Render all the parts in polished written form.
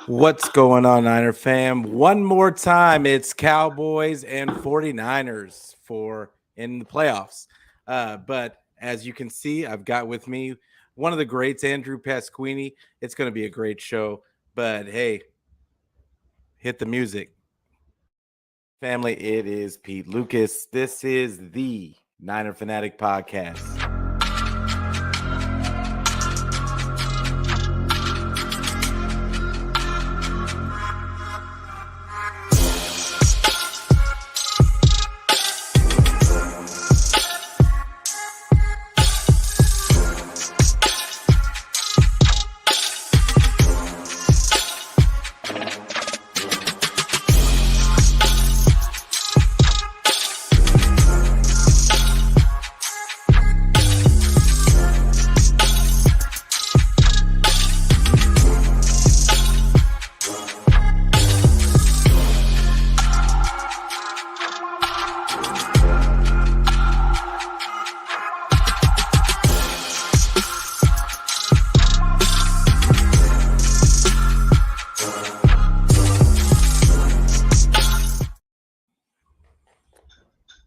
What's going on, Niner fam? One more time, it's Cowboys and 49ers for in the playoffs. But as you can see, I've got with me one of the greats, Andrew Pasquini. It's going to be a great show. But hey, hit the music. Family, it is Pete Lucas. This is the Niner Fanatic Podcast.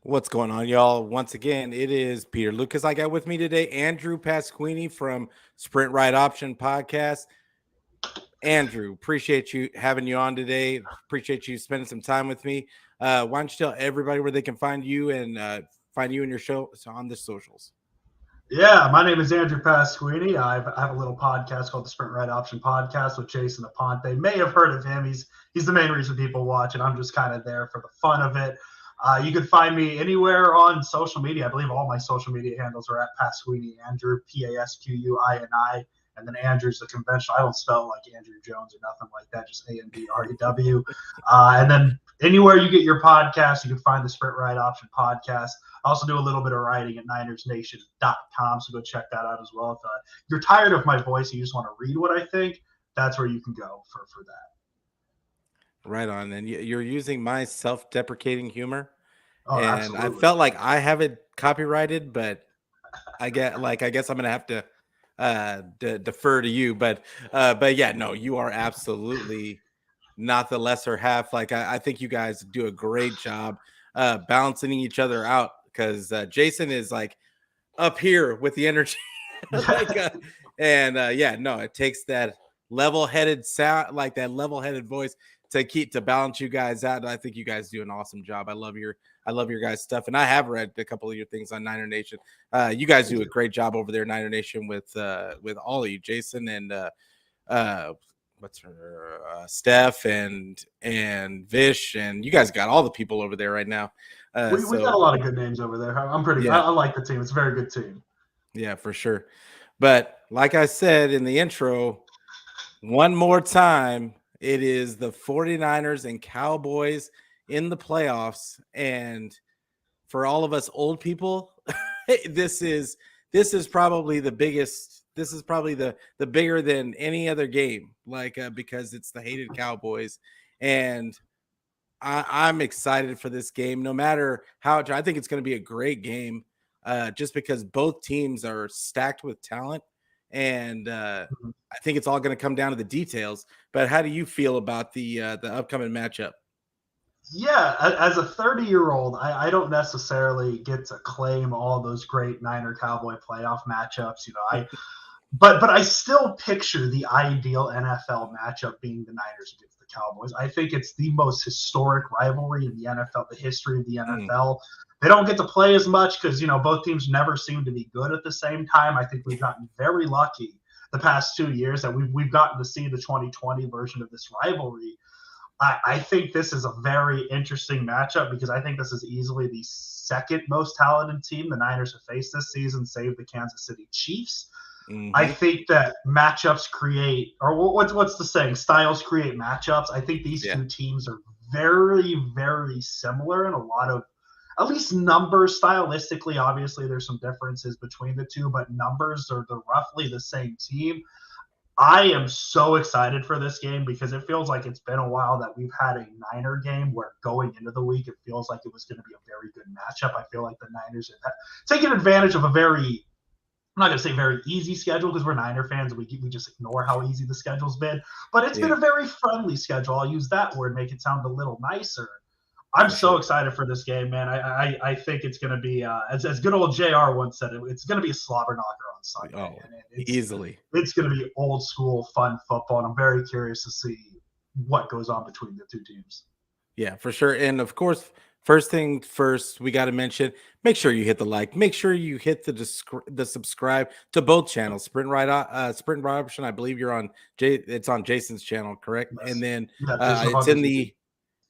What's going on, y'all? Once again, it is Peter Lucas. I got with me today Andrew Pasquini from Sprint Right Option Podcast. Andrew, appreciate you having you on today. Appreciate you spending some time with me. Why don't you tell everybody where they can find you and find you and your show on the socials? Yeah, my name is Andrew Pasquini. I have a little podcast called the Sprint Right Option Podcast with Jason Aponte. May have heard of him. He's the main reason people watch it. I'm just kind of there for the fun of it. You can find me anywhere on social media. I believe all my social media handles are at Pasquini Andrew, Pasquini, and then Andrew's the conventional. I don't spell it like Andrew Jones or nothing like that, just Andrew. And then anywhere you get your podcast, you can find the Sprint Right Option Podcast. I also do a little bit of writing at NinersNation.com, so go check that out as well. If you're tired of my voice and you just want to read what I think, that's where you can go for that. Right on. And you're using my self-deprecating humor. Oh, and absolutely. I felt like I have it copyrighted, but I guess I'm gonna have to defer to you. But yeah, no, you are absolutely not the lesser half. Like I think you guys do a great job balancing each other out, because Jason is like up here with the energy. It takes that level-headed sound, like that level-headed voice, to balance you guys out. And I think you guys do an awesome job. I love your guys' stuff, and I have read a couple of your things on Niner Nation. You guys do a great job over there, Niner Nation, with all of you, Jason and what's her Steph and Vish, and you guys got all the people over there right now. We got a lot of good names over there. I'm pretty. Yeah. I like the team. It's a very good team. Yeah, for sure. But like I said in the intro, one more time, it is the 49ers and Cowboys in the playoffs. And for all of us old people, this is probably the biggest. This is probably the bigger than any other game, because it's the hated Cowboys. And I'm excited for this game, no matter how. I think it's going to be a great game, just because both teams are stacked with talent. And I think it's all going to come down to the details. But how do you feel about the upcoming matchup? Yeah, as a 30-year-old, I don't necessarily get to claim all those great Niner Cowboy playoff matchups. But I still picture the ideal NFL matchup being the Niners against the Cowboys. I think it's the most historic rivalry in the NFL, the history of the NFL. They don't get to play as much because, both teams never seem to be good at the same time. I think we've gotten very lucky the past 2 years that we've gotten to see the 2020 version of this rivalry. I think this is a very interesting matchup because I think this is easily the second most talented team the Niners have faced this season, save the Kansas City Chiefs. I think that matchups create, or what's the saying? Styles create matchups. I think these two teams are very, very similar in a lot of, at least numbers. Stylistically, obviously, there's some differences between the two, but numbers are roughly the same team. I am so excited for this game because it feels like it's been a while that we've had a Niner game where going into the week, it feels like it was going to be a very good matchup. I feel like the Niners have taken advantage of a very I'm not going to say very easy schedule because we're Niner fans and we just ignore how easy the schedule's been. But it's been Yeah, a very friendly schedule. I'll use that word, make it sound a little nicer. I'm for so sure. excited for this game, man. I think it's going to be, as good old JR once said, it's going to be a slobber knocker on Sunday. Oh, And easily. it's going to be old school fun football. And I'm very curious to see what goes on between the two teams. Yeah, for sure. And of course, first thing first, we got to mention, make sure you hit the like, make sure you hit the subscribe to both channels. Sprint Right Option. I believe you're on it's on Jason's channel, correct? And Yes. then Yeah, Divisional it's Round in TV. the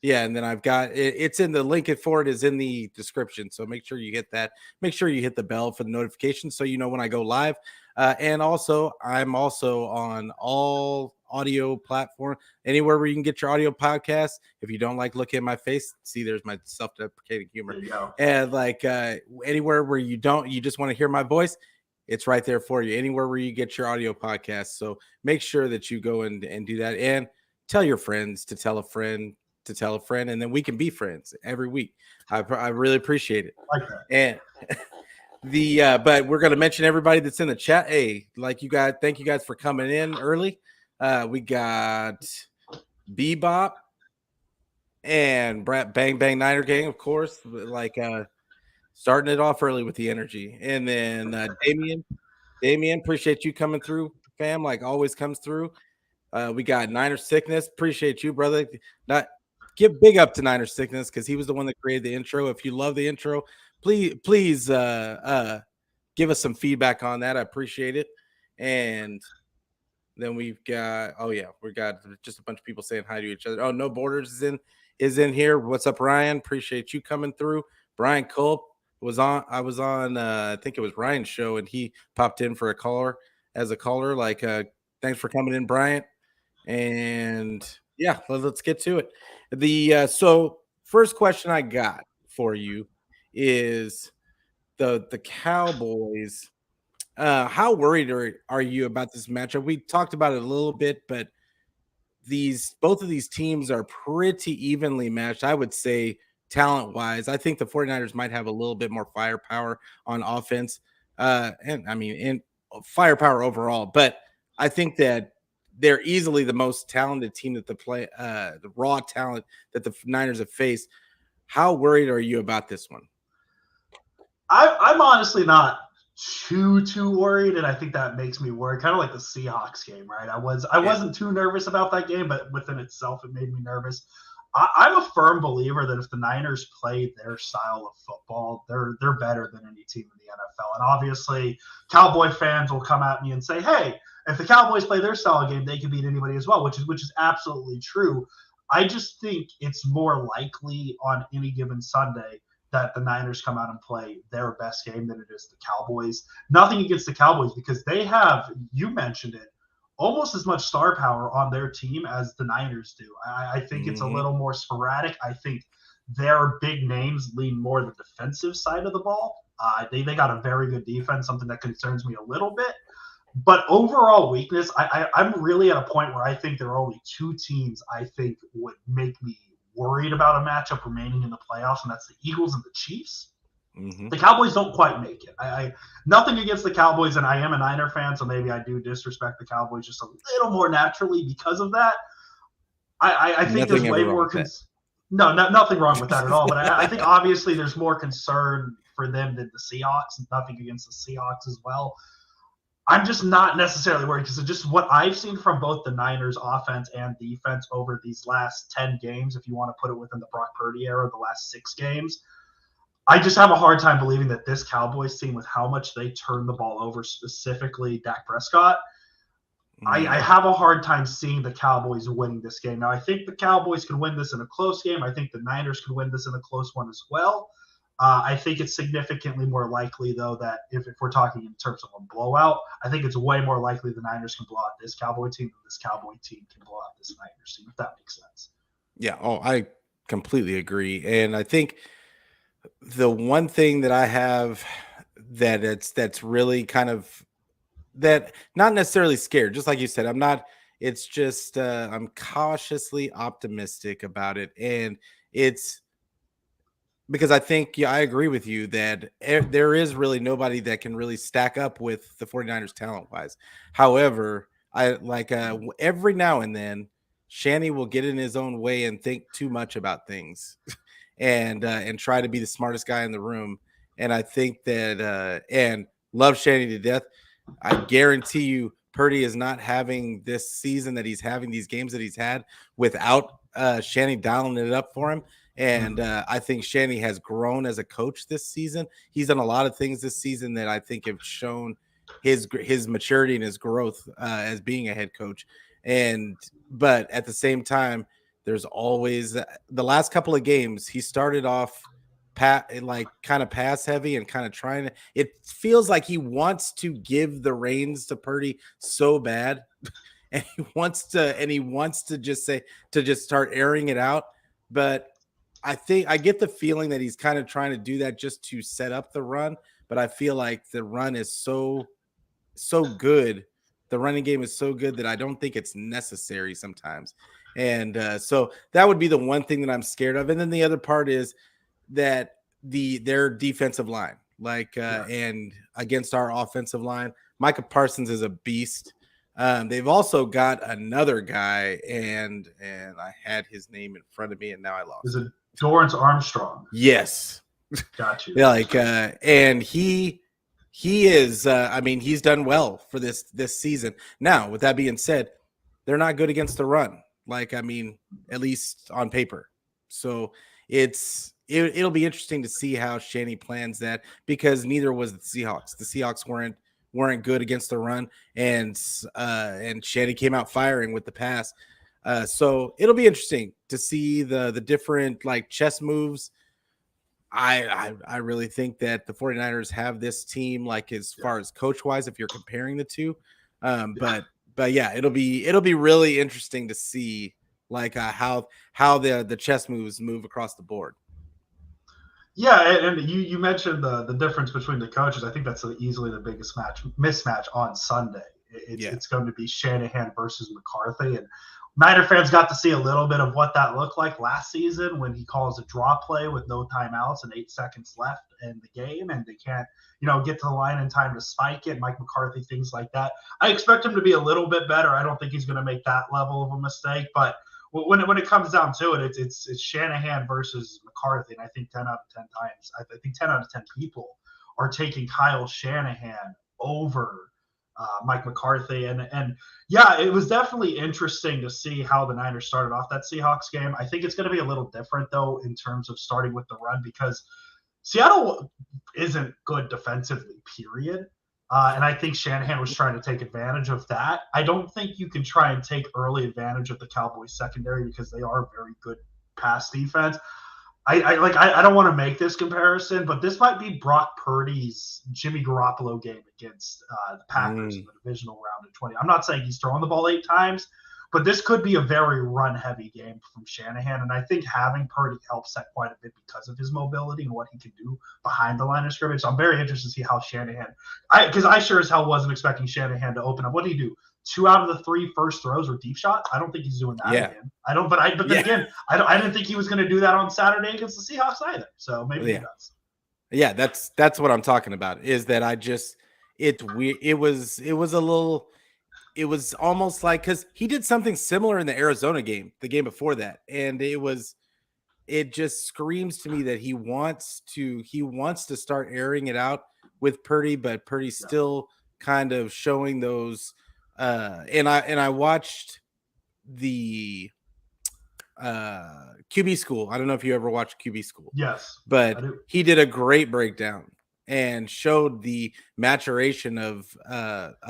yeah, and then I've got it's in the link for it is in the description. So make sure you hit that. Make sure you hit the bell for the notifications so you know when I go live. And also, I'm also on all audio platform, anywhere where you can get your audio podcast. If you don't like looking at my face, see, there's my self-deprecating humor. There you go. And like anywhere where you just want to hear my voice, it's right there for you. Anywhere where you get your audio podcast. So make sure that you go and do that and tell your friends to tell a friend to tell a friend, and then we can be friends every week. I really appreciate it. Like that. And but we're gonna mention everybody that's in the chat. Hey, like you guys, thank you guys for coming in early. We got Bebop and Bang Bang Niner Gang, of course, like starting it off early with the energy. And then Damien, appreciate you coming through, fam. Like always comes through. We got Niner Sickness. Appreciate you, brother. Not give big up to Niner Sickness because he was the one that created the intro. If you love the intro, please give us some feedback on that. I appreciate it. And then we've got we got just a bunch of people saying hi to each other. Oh, No Borders is in here. What's up, Ryan? Appreciate you coming through. Brian Culp was on. I was on. I think it was Ryan's show, and he popped in for a caller as a caller. Like, thanks for coming in, Brian. And yeah, let's get to it. The so first question I got for you is the Cowboys. How worried are you about this matchup? We talked about it a little bit, but both of these teams are pretty evenly matched. I would say talent wise. I think the 49ers might have a little bit more firepower on offense. And I mean in firepower overall, but I think that they're easily the most talented team that the raw talent that the Niners have faced. How worried are you about this one? I'm honestly not too worried, and I think that makes me worried. Kind of like the Seahawks game, right? I wasn't too nervous about that game, but within itself, it made me nervous. I'm a firm believer that if the Niners play their style of football, they're better than any team in the NFL. And obviously, Cowboy fans will come at me and say, "Hey, if the Cowboys play their style game, they can beat anybody as well," which is absolutely true. I just think it's more likely on any given Sunday that the Niners come out and play their best game than it is the Cowboys. Nothing against the Cowboys because they have, you mentioned it, almost as much star power on their team as the Niners do. I think it's a little more sporadic. I think their big names lean more the defensive side of the ball. They got a very good defense, something that concerns me a little bit. But overall weakness, I'm really at a point where I think there are only two teams I think would make me worried about a matchup remaining in the playoffs, and that's the Eagles and the Chiefs. Mm-hmm. The Cowboys don't quite make it. I nothing against the Cowboys, and I am a Niner fan, so maybe I do disrespect the Cowboys just a little more naturally because of that. I think there's way more nothing wrong with that at all. But I think obviously there's more concern for them than the Seahawks. Nothing against the Seahawks as well. I'm just not necessarily worried because of just what I've seen from both the Niners offense and defense over these last 10 games, if you want to put it within the Brock Purdy era, the last 6 games. I just have a hard time believing that this Cowboys team, with how much they turn the ball over, specifically Dak Prescott, I have a hard time seeing the Cowboys winning this game. Now, I think the Cowboys could win this in a close game. I think the Niners could win this in a close one as well. I think it's significantly more likely, though, that if we're talking in terms of a blowout, I think it's way more likely the Niners can blow out this Cowboy team than this Cowboy team can blow out this Niners team, if that makes sense. Yeah. Oh, I completely agree. And I think the one thing that I have that's really kind of that not necessarily scared, just like you said, I'm not, it's just I'm cautiously optimistic about it. And it's because I think, I agree with you that there is really nobody that can really stack up with the 49ers talent wise. However, I like every now and then Shanny will get in his own way and think too much about things and try to be the smartest guy in the room. And I think that and love Shanny to death. I guarantee you Purdy is not having this season that he's having, these games that he's had, without Shanny dialing it up for him. And I think Shanny has grown as a coach this season. He's done a lot of things this season that I think have shown his maturity and his growth as being a head coach. But at the same time, there's always the last couple of games he started off like kind of pass heavy and kind of trying to. It feels like he wants to give the reins to Purdy so bad, and he wants to just start airing it out. But I think I get the feeling that he's kind of trying to do that just to set up the run. But I feel like the run is so good. The running game is so good that I don't think it's necessary sometimes. And so that would be the one thing that I'm scared of. And then the other part is that their defensive line, and against our offensive line, Micah Parsons is a beast. They've also got another guy, and I had his name in front of me, and now I lost. Is it Dorrance Armstrong? Yes. Got you. Yeah, and he is. He's done well for this season. Now, with that being said, they're not good against the run. At least on paper. So it'll be interesting to see how Shanny plans that, because neither was the Seahawks. The Seahawks weren't good against the run, and Shanny came out firing with the pass. So it'll be interesting to see the different chess moves. I really think that the 49ers have this team, as far as coach wise, if you're comparing the two. But yeah, it'll be really interesting to see how the chess moves move across the board. Yeah, and you mentioned the difference between the coaches. I think that's easily the biggest mismatch on Sunday. It's going to be Shanahan versus McCarthy, and Niner fans got to see a little bit of what that looked like last season when he calls a draw play with no timeouts and 8 seconds left in the game, and they can't, get to the line in time to spike it. Mike McCarthy, things like that. I expect him to be a little bit better. I don't think he's going to make that level of a mistake, but when it comes down to it, it's Shanahan versus McCarthy, and I think 10 out of 10 times, I think 10 out of 10 people are taking Kyle Shanahan over Mike McCarthy. And yeah, it was definitely interesting to see how the Niners started off that Seahawks game. I think it's going to be a little different, though, in terms of starting with the run, because Seattle isn't good defensively, period. And I think Shanahan was trying to take advantage of that. I don't think you can try and take early advantage of the Cowboys secondary, because they are very good pass defense. I don't want to make this comparison, but this might be Brock Purdy's Jimmy Garoppolo game against the Packers in the divisional round in 20. I'm not saying he's throwing the ball 8 times, but this could be a very run-heavy game from Shanahan, and I think having Purdy helps that quite a bit because of his mobility and what he can do behind the line of scrimmage. So I'm very interested to see how Shanahan – because I sure as hell wasn't expecting Shanahan to open up. What did he do? 2 out of the 3 first throws were deep shots. I don't think he's doing that again. I don't. But then again, I didn't think he was going to do that on Saturday against the Seahawks either. So maybe he does. Yeah, that's what I'm talking about. Is that it's weird. It was a little. It was almost like, because he did something similar in the Arizona game, the game before that, and it just screams to me that he wants to start airing it out with Purdy, but Purdy's still kind of showing those. And I watched the QB School. I don't know if you ever watched QB School. Yes, but he did a great breakdown and showed the maturation of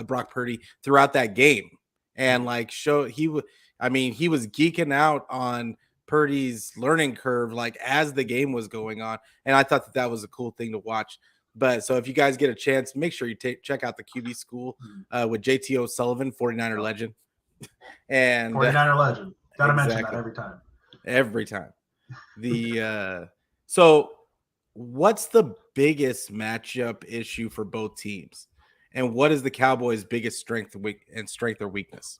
Brock Purdy throughout that game, and he was geeking out on Purdy's learning curve as the game was going on, and I thought that was a cool thing to watch. But so if you guys get a chance, make sure you check out the QB School with JT O'Sullivan, 49er legend. And 49er legend. Gotta mention that every time. Every time. So what's the biggest matchup issue for both teams? And what is the Cowboys' biggest strength or weakness?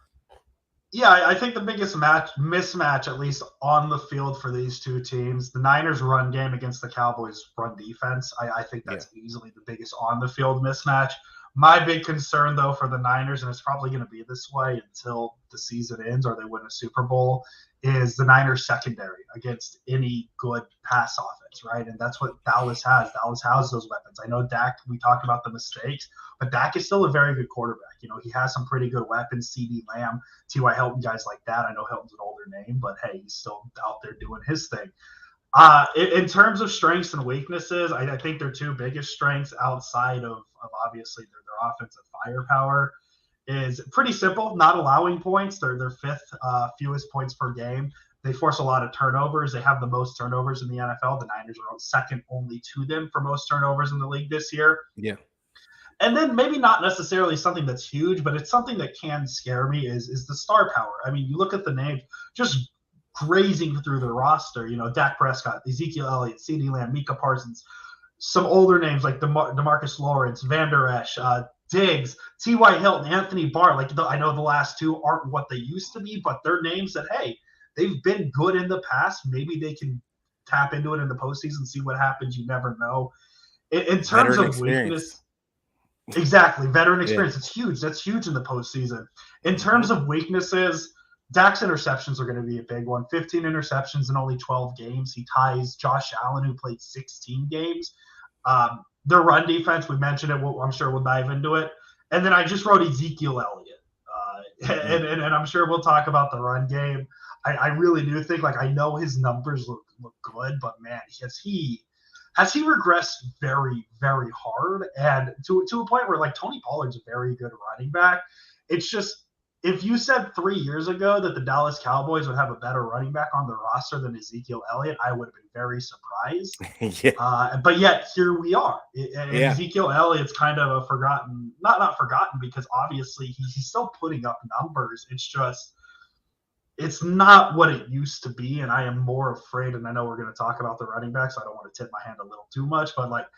Yeah, I think the biggest mismatch, at least on the field for these two teams, the Niners' run game against the Cowboys' run defense. I think Yeah. that's easily the biggest on the field mismatch. My big concern, though, for the Niners, and it's probably going to be this way until the season ends or they win a Super Bowl, is the Niners' secondary against any good pass offense, right? And that's what Dallas has. Dallas has those weapons. I know Dak, we talked about the mistakes, but Dak is still a very good quarterback. He has some pretty good weapons. CD Lamb, T.Y. Hilton, guys like that. I know Hilton's an older name, but hey, he's still out there doing his thing. In terms of strengths and weaknesses, I think their two biggest strengths outside of obviously their offensive firepower is pretty simple, not allowing points. They're fifth fewest points per game. They force a lot of turnovers. They have the most turnovers in the NFL. The Niners are second only to them for most turnovers in the league this year. Yeah. And then maybe not necessarily something that's huge, but it's something that can scare me is the star power. I mean, you look at the names just grazing through the roster. Dak Prescott, Ezekiel Elliott, CeeDee Lamb, Micah Parsons, some older names like DeMarcus Lawrence, Van Der Esch, Diggs, T.Y. Hilton, Anthony Barr. I know the last two aren't what they used to be, but they're names that, hey, they've been good in the past. Maybe they can tap into it in the postseason, see what happens. You never know. In terms of weakness, exactly, veteran experience. Yeah. It's huge. That's huge in the postseason. In terms of weaknesses, Dak's interceptions are going to be a big one. 15 interceptions in only 12 games. He ties Josh Allen, who played 16 games. Their run defense, we mentioned it. I'm sure we'll dive into it. And then I just wrote Ezekiel Elliott. And I'm sure we'll talk about the run game. I really do think, I know his numbers look good, but man, has he regressed very, very hard, and to a point where Tony Pollard's a very good running back. It's just, if you said 3 years ago that the Dallas Cowboys would have a better running back on the roster than Ezekiel Elliott, I would have been very surprised. Yeah. But yet here we are. And Ezekiel Elliott's kind of a forgotten, not forgotten, because obviously he's still putting up numbers. It's just, it's not what it used to be, and I am more afraid, and I know we're going to talk about the running back, so I don't want to tip my hand a little too much, but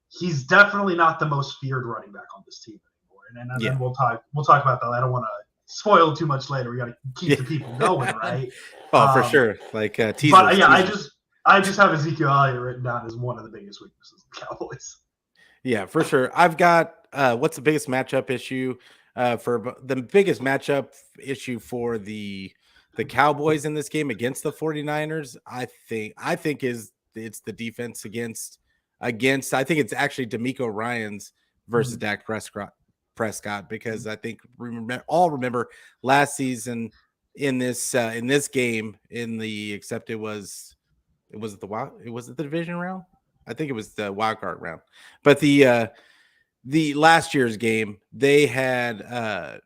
he's definitely not the most feared running back on this team anymore. And then we'll talk about that. I don't want to spoil too much later. We got to keep the people going, right? For sure. Teasers. But yeah, teasers. I just have Ezekiel Elliott written down as one of the biggest weaknesses of the Cowboys. Yeah, for sure. I've got what's the biggest matchup issue for the biggest matchup issue for the Cowboys in this game against the 49ers. I think it's the defense against I think it's actually D'Amico Ryans versus Dak Prescott, because I think remember last season in this game except it was the division round. I think it was the wild card round, but the last year's game they had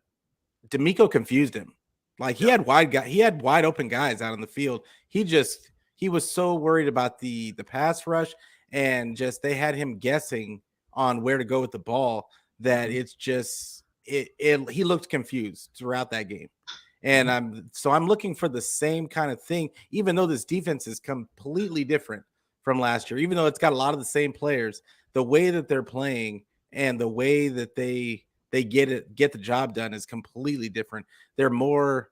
D'Amico confused him. He had wide open guys out on the field. He was so worried about the pass rush, and just they had him guessing on where to go with the ball that it's just he looked confused throughout that game. And I'm looking for the same kind of thing, even though this defense is completely different from last year, even though it's got a lot of the same players, the way that they're playing and the way that they get the job done is completely different. They're more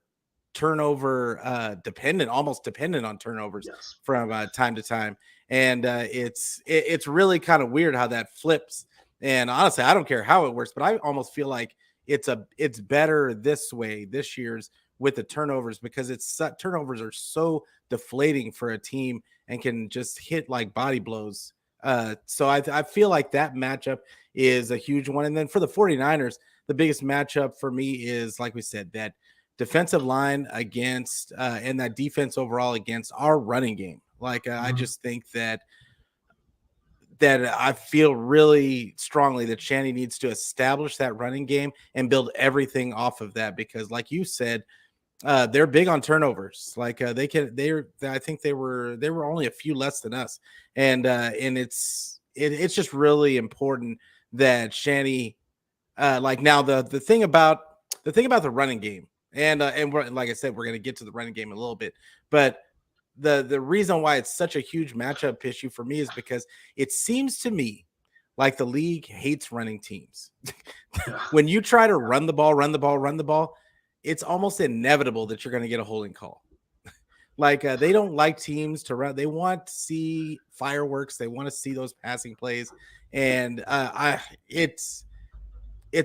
turnover dependent, almost dependent on turnovers from time to time. And it's really kind of weird how that flips. And honestly, I don't care how it works, but I almost feel like it's better this way this year's with the turnovers, because turnovers are so deflating for a team and can just hit like body blows. So I feel like that matchup is a huge one. And then for the 49ers, the biggest matchup for me is, like we said, that defensive line against and that defense overall against our running game. I just think that I feel really strongly that Shanny needs to establish that running game and build everything off of that, because like you said, they're big on turnovers. I think they were only a few less than us. And it's just really important that Shanny now the thing about the running game, and like I said, we're going to get to the running game in a little bit, but the reason why it's such a huge matchup issue for me is because it seems to me like the league hates running teams. When you try to run the ball, it's almost inevitable that you're going to get a holding call. Like they don't like teams to run. They want to see fireworks. They want to see those passing plays, and it's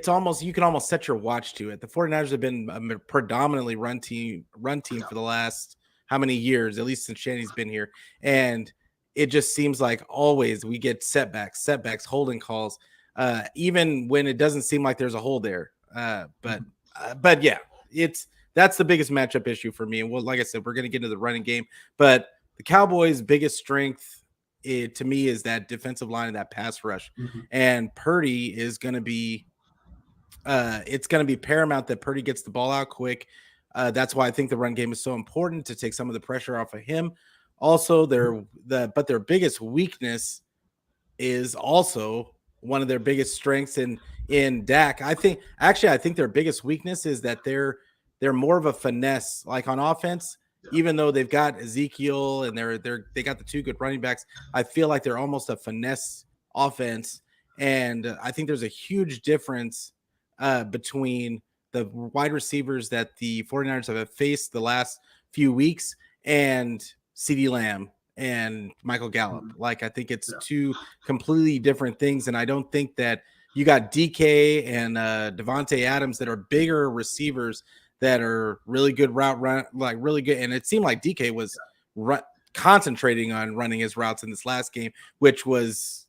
almost, you can almost set your watch to it. The 49ers have been a predominantly run team for the last how many years, at least since Shanny's been here, and it just seems like always we get setbacks, holding calls, even when it doesn't seem like there's a hole there. But yeah, that's the biggest matchup issue for me. And well, like I said, we're going to get into the running game, but the Cowboys' biggest strength, to me, is that defensive line and that pass rush. Mm-hmm. And Purdy is going to be, it's going to be paramount that Purdy gets the ball out quick. That's why I think the run game is so important, to take some of the pressure off of him. Also, but their biggest weakness is also one of their biggest strengths in Dak. I think their biggest weakness is that they're more of a finesse, like on offense. Even though they've got Ezekiel and they got the two good running backs, I feel like they're almost a finesse offense. And I think there's a huge difference between the wide receivers that the 49ers have faced the last few weeks and CeeDee Lamb and Michael Gallup. Like, I think it's two completely different things. And I don't think that you got DK and Devontae Adams that are bigger receivers that are really good route run, like really good. And it seemed like DK was concentrating on running his routes in this last game, which was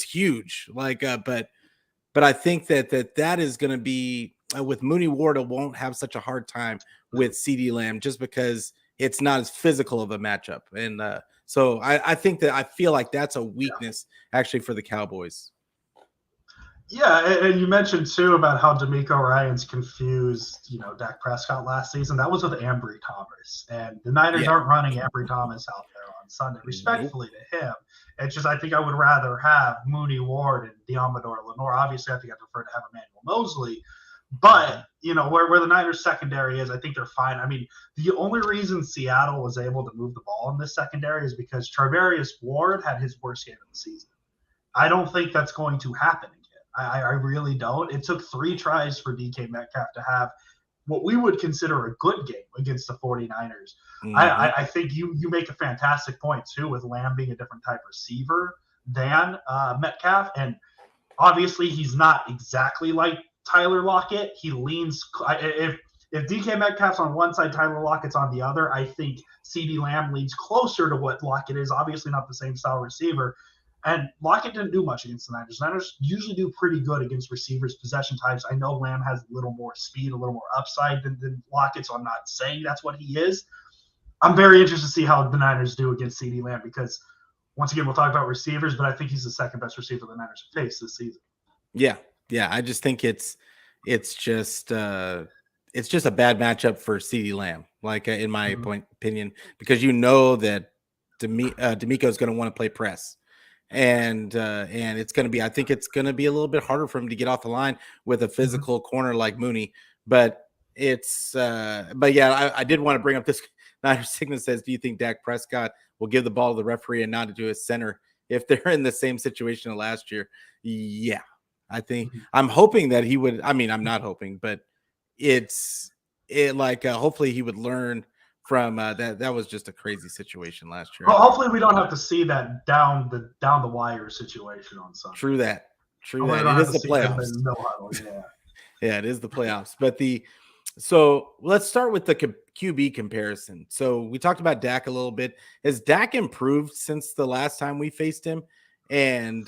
huge. Like, but I think that is going to be with Mooney Ward, won't have such a hard time with CeeDee Lamb, just because it's not as physical of a matchup. And so I think that I feel like that's a weakness actually for the Cowboys. Yeah, and you mentioned too about how D'Amico Ryans confused, Dak Prescott last season. That was with Ambry Thomas, and the Niners aren't running Ambry Thomas out there on Sunday. Respectfully to him, it's just I think I would rather have Mooney Ward and Deommodore Lenoir. Obviously, I think I prefer to have Emmanuel Mosley, but where the Niners secondary is, I think they're fine. I mean, the only reason Seattle was able to move the ball in this secondary is because Charvarius Ward had his worst game of the season. I don't think that's going to happen. I really don't. It took 3 tries for DK Metcalf to have what we would consider a good game against the 49ers. Mm-hmm. I think you make a fantastic point, too, with Lamb being a different type receiver than Metcalf. And obviously, he's not exactly like Tyler Lockett. He leans – if DK Metcalf's on one side, Tyler Lockett's on the other, I think CeeDee Lamb leans closer to what Lockett is. Obviously, not the same style receiver. And Lockett didn't do much against the Niners. Niners usually do pretty good against receivers' possession types. I know Lamb has a little more speed, a little more upside than Lockett, so I'm not saying that's what he is. I'm very interested to see how the Niners do against CeeDee Lamb because, once again, we'll talk about receivers, but I think he's the second best receiver the Niners have faced this season. Yeah. I just think it's just a bad matchup for CeeDee Lamb, like in my opinion, because that D'Amico is going to want to play press. And it's going to be, I think it's going to be a little bit harder for him to get off the line with a physical corner like Mooney, but I did want to bring up this. Niners Sickness says, do you think Dak Prescott will give the ball to the referee and not to his center if they're in the same situation as last year? Yeah, I think I'm hoping that he would. I mean, I'm not hoping, but hopefully he would learn from that was just a crazy situation last year. Well, hopefully we don't have to see that down the wire situation on Sunday. True that. It is the playoffs. Yeah, it is the playoffs. But so let's start with the QB comparison. So we talked about Dak a little bit. Has Dak improved since the last time we faced him? And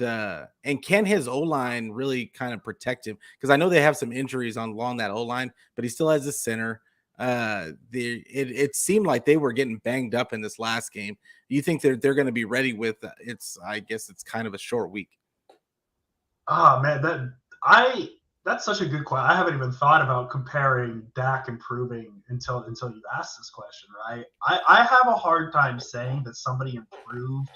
can his O-line really kind of protect him? Because I know they have some injuries along that O-line, but he still has a center. It seemed like they were getting banged up in this last game. Do you think they're going to be ready with I guess it's kind of a short week? Oh man, that's such a good question. I haven't even thought about comparing Dak improving until you asked this question, right? I have a hard time saying that somebody improved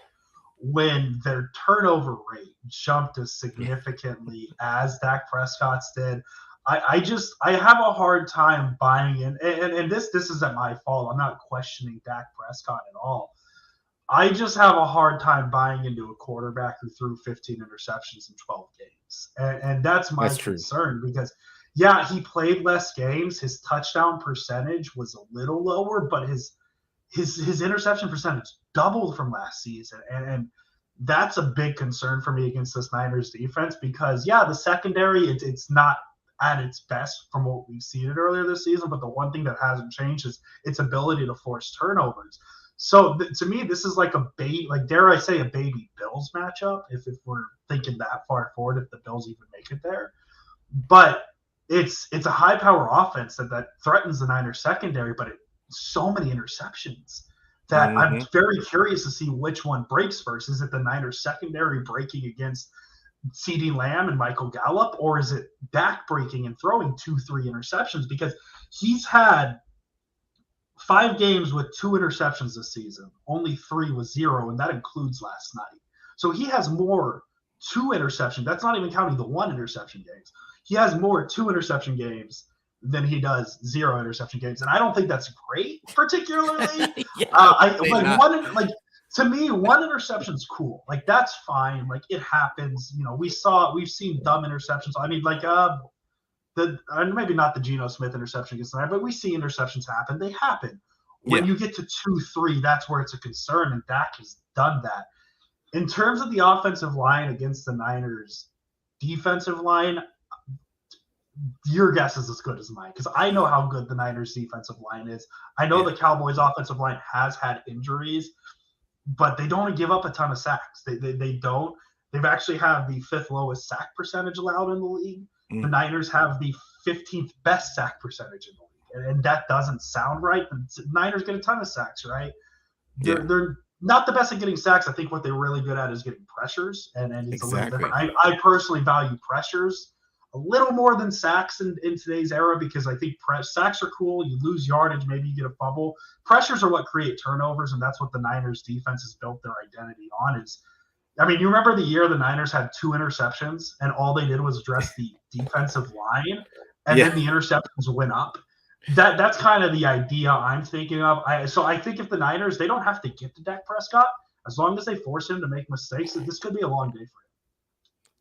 when their turnover rate jumped as significantly as Dak Prescott's did. I have a hard time buying in, and this isn't my fault. I'm not questioning Dak Prescott at all. I just have a hard time buying into a quarterback who threw 15 interceptions in 12 games, and that's my concern because Yeah, he played less games. His touchdown percentage was a little lower, but his interception percentage doubled from last season, and that's a big concern for me against this Niners defense because yeah, the secondary it's not at its best from what we've seen it earlier this season, but the one thing that hasn't changed is its ability to force turnovers. So to me, this is like dare I say, a baby Bills matchup if we're thinking that far forward, if the Bills even make it there. But it's a high power offense that threatens the Niners secondary, but so many interceptions that I'm very curious to see which one breaks first. Is it the Niners secondary breaking against CeeDee Lamb and Michael Gallup, or is it Dak breaking and throwing 2-3 interceptions? Because he's had 5 games with 2 interceptions this season, only 3 with 0, and that includes last night. So he has more 2 interceptions. That's not even counting the 1 interception games. He has more 2 interception games than he does 0 interception games, and I don't think that's great, particularly. To me, 1 interception's cool. Like that's fine. Like it happens. You know, we've seen dumb interceptions. I mean, like maybe not the Geno Smith interception against the Niners, but we see interceptions happen. They happen. When you get to 2-3, that's where it's a concern, and Dak has done that. In terms of the offensive line against the Niners defensive line, your guess is as good as mine because I know how good the Niners defensive line is. I know the Cowboys offensive line has had injuries, but they don't give up a ton of sacks. They don't. They've actually have the 5th lowest sack percentage allowed in the league. The Niners have the 15th best sack percentage in the league, and that doesn't sound right. The Niners get a ton of sacks, right? They're not the best at getting sacks. I think what they're really good at is getting pressures, and it's a little different. I personally value pressures a little more than sacks in today's era because I think sacks are cool. You lose yardage, maybe you get a fumble. Pressures are what create turnovers, and that's what the Niners defense has built their identity on. You remember the year the Niners had 2 interceptions, and all they did was address the defensive line, and then the interceptions went up. That's kind of the idea I'm thinking of. So I think if the Niners, they don't have to get to Dak Prescott, as long as they force him to make mistakes, this could be a long day for him.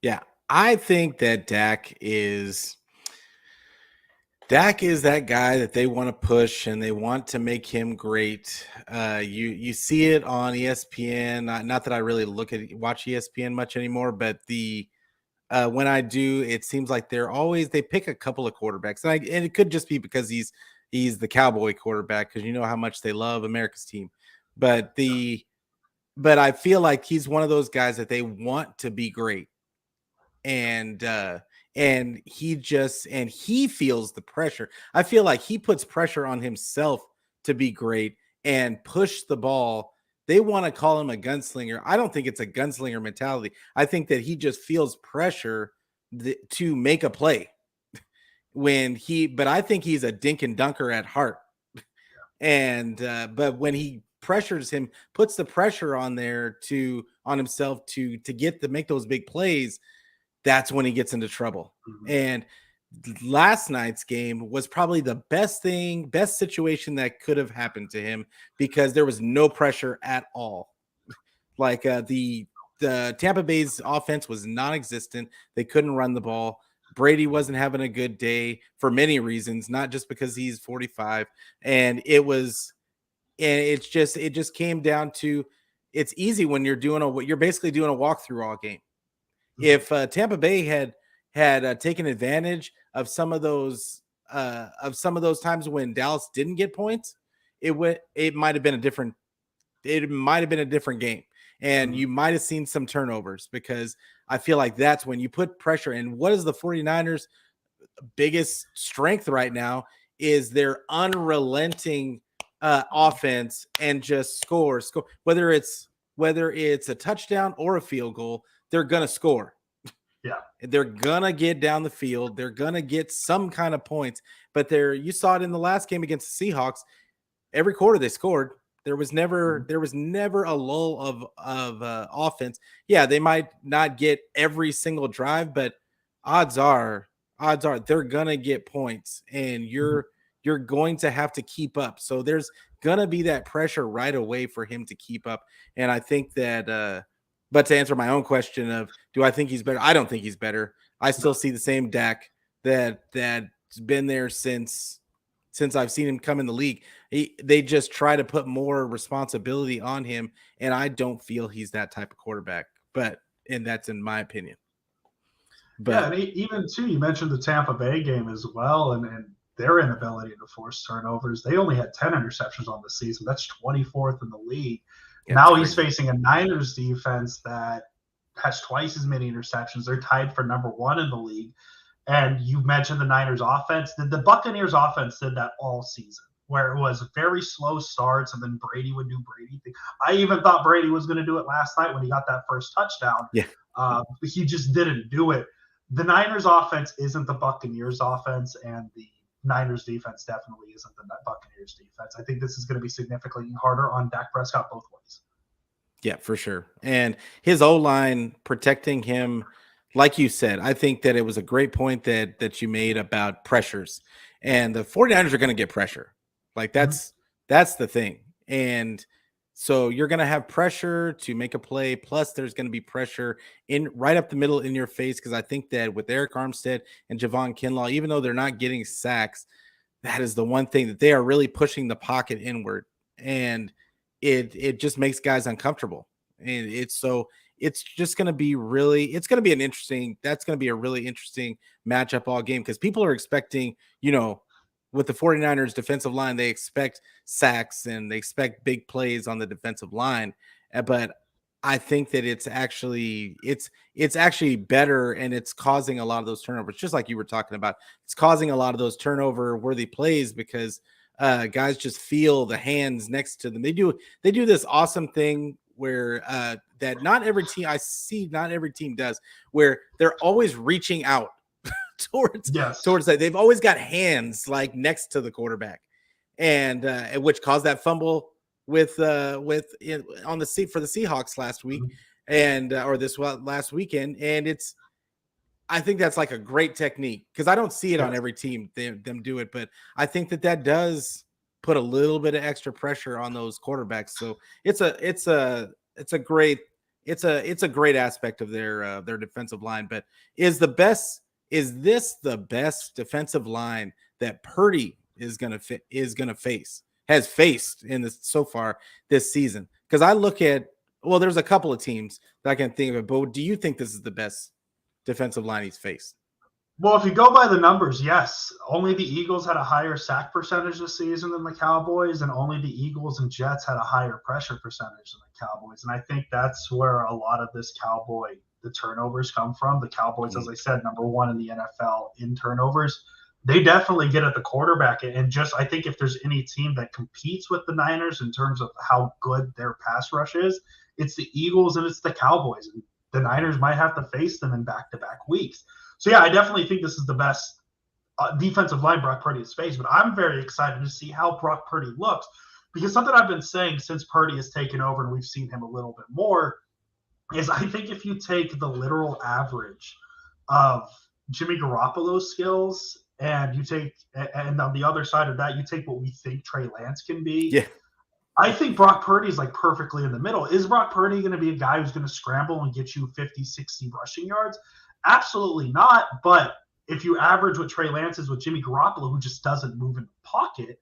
Yeah, I think that Dak is that guy that they want to push and they want to make him great. You see it on ESPN. Not that I really watch ESPN much anymore, but when I do, it seems like they pick a couple of quarterbacks, and it could just be because he's the Cowboy quarterback because you know how much they love America's team. But I feel like he's one of those guys that they want to be great. And he feels the pressure. I feel like he puts pressure on himself to be great and push the ball. They want to call him a gunslinger. I don't think it's a gunslinger mentality. I think that he just feels pressure to make a play but I think he's a dink and dunker at heart. And but when he pressures him, puts the pressure on himself to make those big plays, that's when he gets into trouble. And last night's game was probably the best situation that could have happened to him because there was no pressure at all. Like the Tampa Bay's offense was non-existent. They couldn't run the ball. Brady wasn't having a good day for many reasons, not just because he's 45. And it just came down to, it's easy when you're basically doing a walkthrough all game. If Tampa Bay had taken advantage of some of those times when Dallas didn't get points, it might have been a different game, and you might have seen some turnovers because I feel like that's when you put pressure. And what is the 49ers' biggest strength right now is their unrelenting offense and just score. Whether it's a touchdown or a field goal, they're going to score. Yeah. They're going to get down the field. They're going to get some kind of points. But you saw it in the last game against the Seahawks. Every quarter they scored. There was never a lull of offense. Yeah, they might not get every single drive, but odds are they're going to get points, and you're going to have to keep up. So there's going to be that pressure right away for him to keep up. And I think that but to answer my own question of, do I think he's better? I don't think he's better. I still see the same Dak that's been there since I've seen him come in the league. They just try to put more responsibility on him, and I don't feel he's that type of quarterback. And that's in my opinion. Yeah, But and even too, you mentioned the Tampa Bay game as well, and their inability to force turnovers. They only had 10 interceptions on the season. That's 24th in the league. yeah, it's Now he's crazy. facing a Niners defense that has twice as many interceptions. They're tied for number one in the league. And you mentioned the Niners offense. The Buccaneers offense did that all season, where it was very slow starts and then Brady would do Brady thing. I even thought Brady was going to do it last night when he got that first touchdown. Yeah. But he just didn't do it. The Niners offense isn't the Buccaneers offense, and the Niners defense definitely isn't the Buccaneers defense. I think this is going to be significantly harder on Dak Prescott both ways. Yeah, for sure. And his O-line protecting him, like you said, I think that it was a great point that you made about pressures. And the 49ers are going to get pressure. Like that's the thing. And so you're going to have pressure to make a play. Plus, there's going to be pressure in right up the middle in your face. Because I think that with Eric Armstead and Javon Kinlaw, even though they're not getting sacks, that is the one thing that they are really pushing the pocket inward. And it just makes guys uncomfortable. And it's just going to be that's going to be a really interesting matchup all game because people are expecting, with the 49ers defensive line, they expect sacks and they expect big plays on the defensive line. But I think that it's actually better, and it's causing a lot of those turnovers, just like you were talking about. It's causing a lot of those turnover worthy plays because guys just feel the hands next to them. They do this awesome thing where that not every team does, where they're always reaching out towards that. They've always got hands like next to the quarterback, and which caused that fumble with on the seat for the Seahawks last week and or this last weekend. And I think that's like a great technique because I don't see it on every team them do it, but I think that does put a little bit of extra pressure on those quarterbacks. So it's a great aspect of their defensive line. But is this the best defensive line that Purdy has faced in this so far this season? Because I look at, there's a couple of teams that I can think of, but do you think this is the best defensive line he's faced? Well, if you go by the numbers, yes. Only the Eagles had a higher sack percentage this season than the Cowboys, and only the Eagles and Jets had a higher pressure percentage than the Cowboys. And I think that's where a lot of this the turnovers come from. The Cowboys, as I said, number one in the NFL in turnovers. They definitely get at the quarterback. And I think if there's any team that competes with the Niners in terms of how good their pass rush is, it's the Eagles and it's the Cowboys. And the Niners might have to face them in back-to-back weeks. So, yeah, I definitely think this is the best defensive line Brock Purdy has faced. But I'm very excited to see how Brock Purdy looks because something I've been saying since Purdy has taken over and we've seen him a little bit more is I think if you take the literal average of Jimmy Garoppolo's skills and on the other side of that, you take what we think Trey Lance can be. Yeah. I think Brock Purdy is like perfectly in the middle. Is Brock Purdy going to be a guy who's going to scramble and get you 50, 60 rushing yards? Absolutely not. But if you average what Trey Lance is with Jimmy Garoppolo, who just doesn't move in the pocket,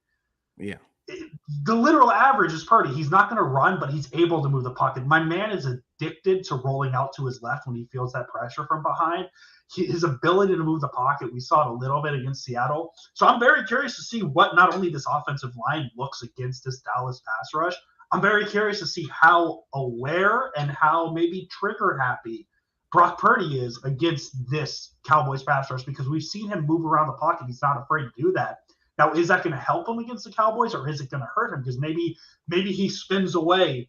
the literal average is Purdy. He's not going to run, but he's able to move the pocket. My man is addicted to rolling out to his left when he feels that pressure from behind. His ability to move the pocket, we saw it a little bit against Seattle. So I'm very curious to see what not only this offensive line looks against this Dallas pass rush. I'm very curious to see how aware and how maybe trigger happy Brock Purdy is against this Cowboys pass rush because we've seen him move around the pocket. He's not afraid to do that. Now, is that going to help him against the Cowboys or is it going to hurt him? Because maybe he spins away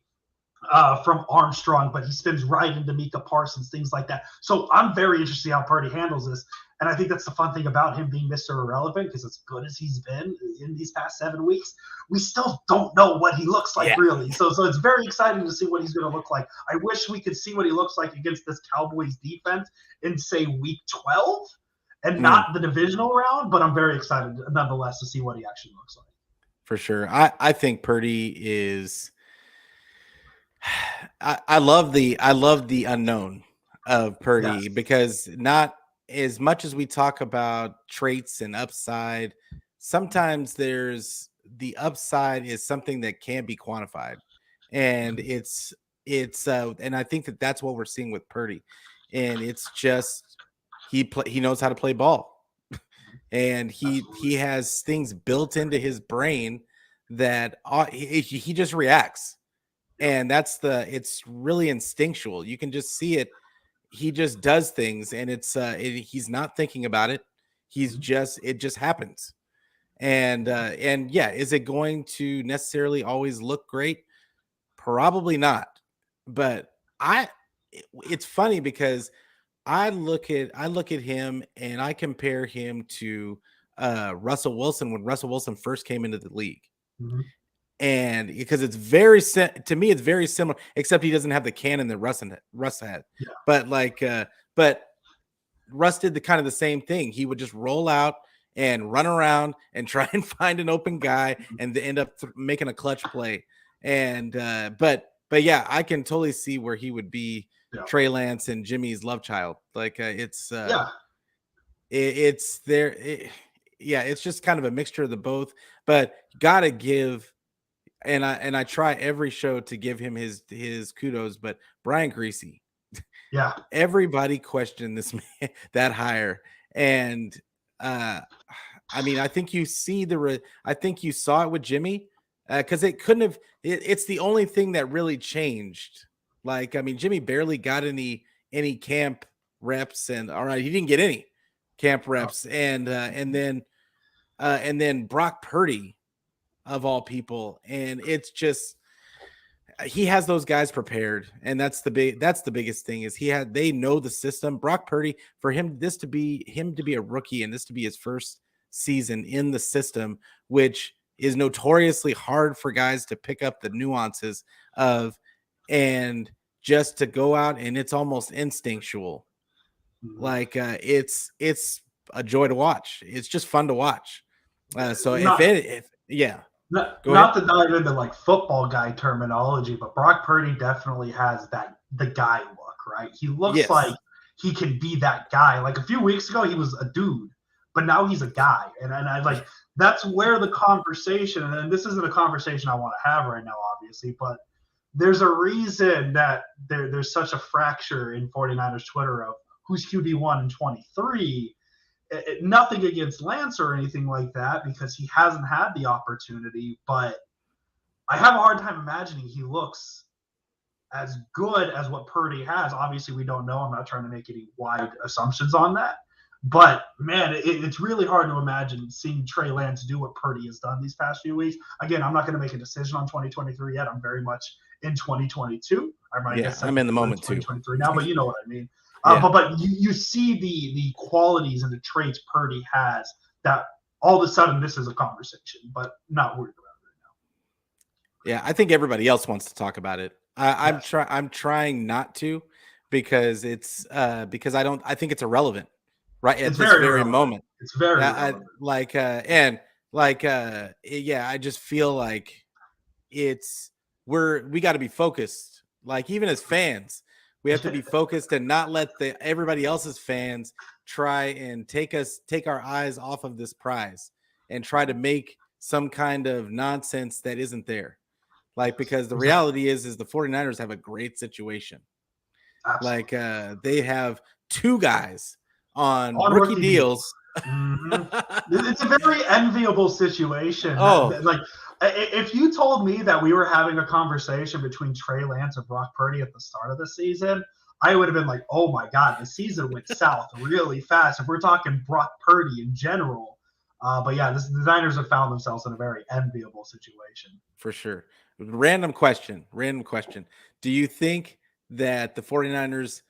from Armstrong, but he spins right into Micah Parsons, things like that. So I'm very interested to see how Purdy handles this. And I think that's the fun thing about him being Mr. Irrelevant, because as good as he's been in these past 7 weeks, we still don't know what he looks like really. So it's very exciting to see what he's going to look like. I wish we could see what he looks like against this Cowboys defense in, say, week 12 and not the divisional round, but I'm very excited nonetheless to see what he actually looks like. For sure. I think Purdy is I love the unknown of Purdy because not as much as we talk about traits and upside, sometimes there's the upside is something that can't be quantified, and and I think that that's what we're seeing with Purdy, and it's just he knows how to play ball, and he has things built into his brain that he just reacts, and it's really instinctual. You can just see it. He just does things, and he's not thinking about it. It just happens. And yeah, is it going to necessarily always look great? Probably not. But it's funny because I look at him and I compare him to Russell Wilson when Russell Wilson first came into the league. Mm-hmm. And because to me, it's very similar, except he doesn't have the cannon that Russ had. Yeah. But Russ did the same thing. He would just roll out and run around and try and find an open guy and end up making a clutch play. And but yeah, I can totally see where he would be Trey Lance and Jimmy's love child. It's there. It's just kind of a mixture of the both. But gotta give. And I try every show to give him his kudos, but Brian Greasy, yeah, everybody questioned this man that hire, and I mean, I think you saw it with Jimmy, because it couldn't have. It's the only thing that really changed. Like, I mean, Jimmy barely got any camp reps, and all right, he didn't get any camp reps, and then Brock Purdy, of all people, and it's just he has those guys prepared, and that's the biggest thing is they know the system. Brock Purdy, for him to be a rookie and this to be his first season in the system, which is notoriously hard for guys to pick up the nuances of, and just to go out and it's almost instinctual. Like it's a joy to watch. It's just fun to watch. So not to dive into like football guy terminology, but Brock Purdy definitely has the guy look, right? He looks like he can be that guy. Like a few weeks ago, he was a dude, but now he's a guy. And I like that's where the conversation, and this isn't a conversation I want to have right now, obviously, but there's a reason that there's such a fracture in 49ers Twitter of who's QB1 in 23. Nothing against Lance or anything like that because he hasn't had the opportunity, but I have a hard time imagining he looks as good as what Purdy has. Obviously, we don't know. I'm not trying to make any wide assumptions on that. But, man, it's really hard to imagine seeing Trey Lance do what Purdy has done these past few weeks. Again, I'm not going to make a decision on 2023 yet. I'm very much in 2022. I'm in the moment, too. 2023 now, but you know what I mean. But you see the qualities and the traits Purdy has that all of a sudden this is a conversation, but not worried about it right now. Yeah, I think everybody else wants to talk about it. I'm trying not to because it's because I think it's irrelevant right at this very moment. It's very irrelevant. I just feel like we got to be focused. Like even as fans, we have to be focused and not let everybody else's fans try and take our eyes off of this prize and try to make some kind of nonsense that isn't there. Like, because the reality is the 49ers have a great situation. Absolutely. Like they have two guys on rookie deals. Mm-hmm. It's a very enviable situation. Like, if you told me that we were having a conversation between Trey Lance and Brock Purdy at the start of the season, I would have been like, oh my God, the season went south really fast. If we're talking Brock Purdy in general. But yeah, the Niners have found themselves in a very enviable situation. For sure. Random question. Do you think that the 49ers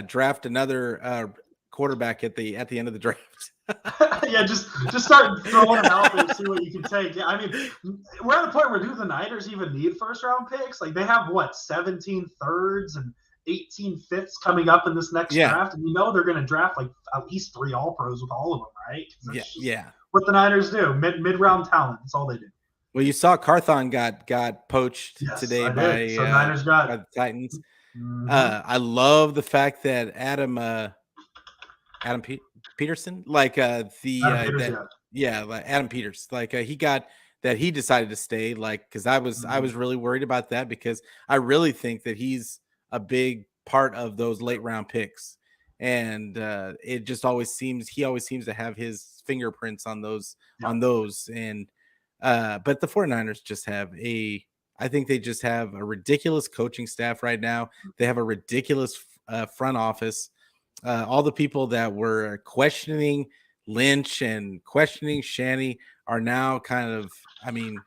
draft another quarterback at the end of the draft? Yeah, just start throwing them out there and see what you can take. Yeah, I mean, we're at a point where do the Niners even need first round picks? Like they have 17 thirds and 18 fifths coming up in this next draft, and they're going to draft like at least 3 All-Pros with all of them, right? Yeah. What the Niners do, mid round talent. That's all they do. Well, you saw Carthon got poached today by the Titans. Mm-hmm. I love the fact that Adam Adam Peterson, like Adam Peters, that, yeah, like Adam Peters, like he got that he decided to stay, like because I was really worried about that because I really think that he's a big part of those late round picks, and it just always seems he always seems to have his fingerprints on those and but the 49ers just have I think they just have a ridiculous coaching staff right now. They have a ridiculous front office. All the people that were questioning Lynch and questioning Shanny are now kind of, I mean,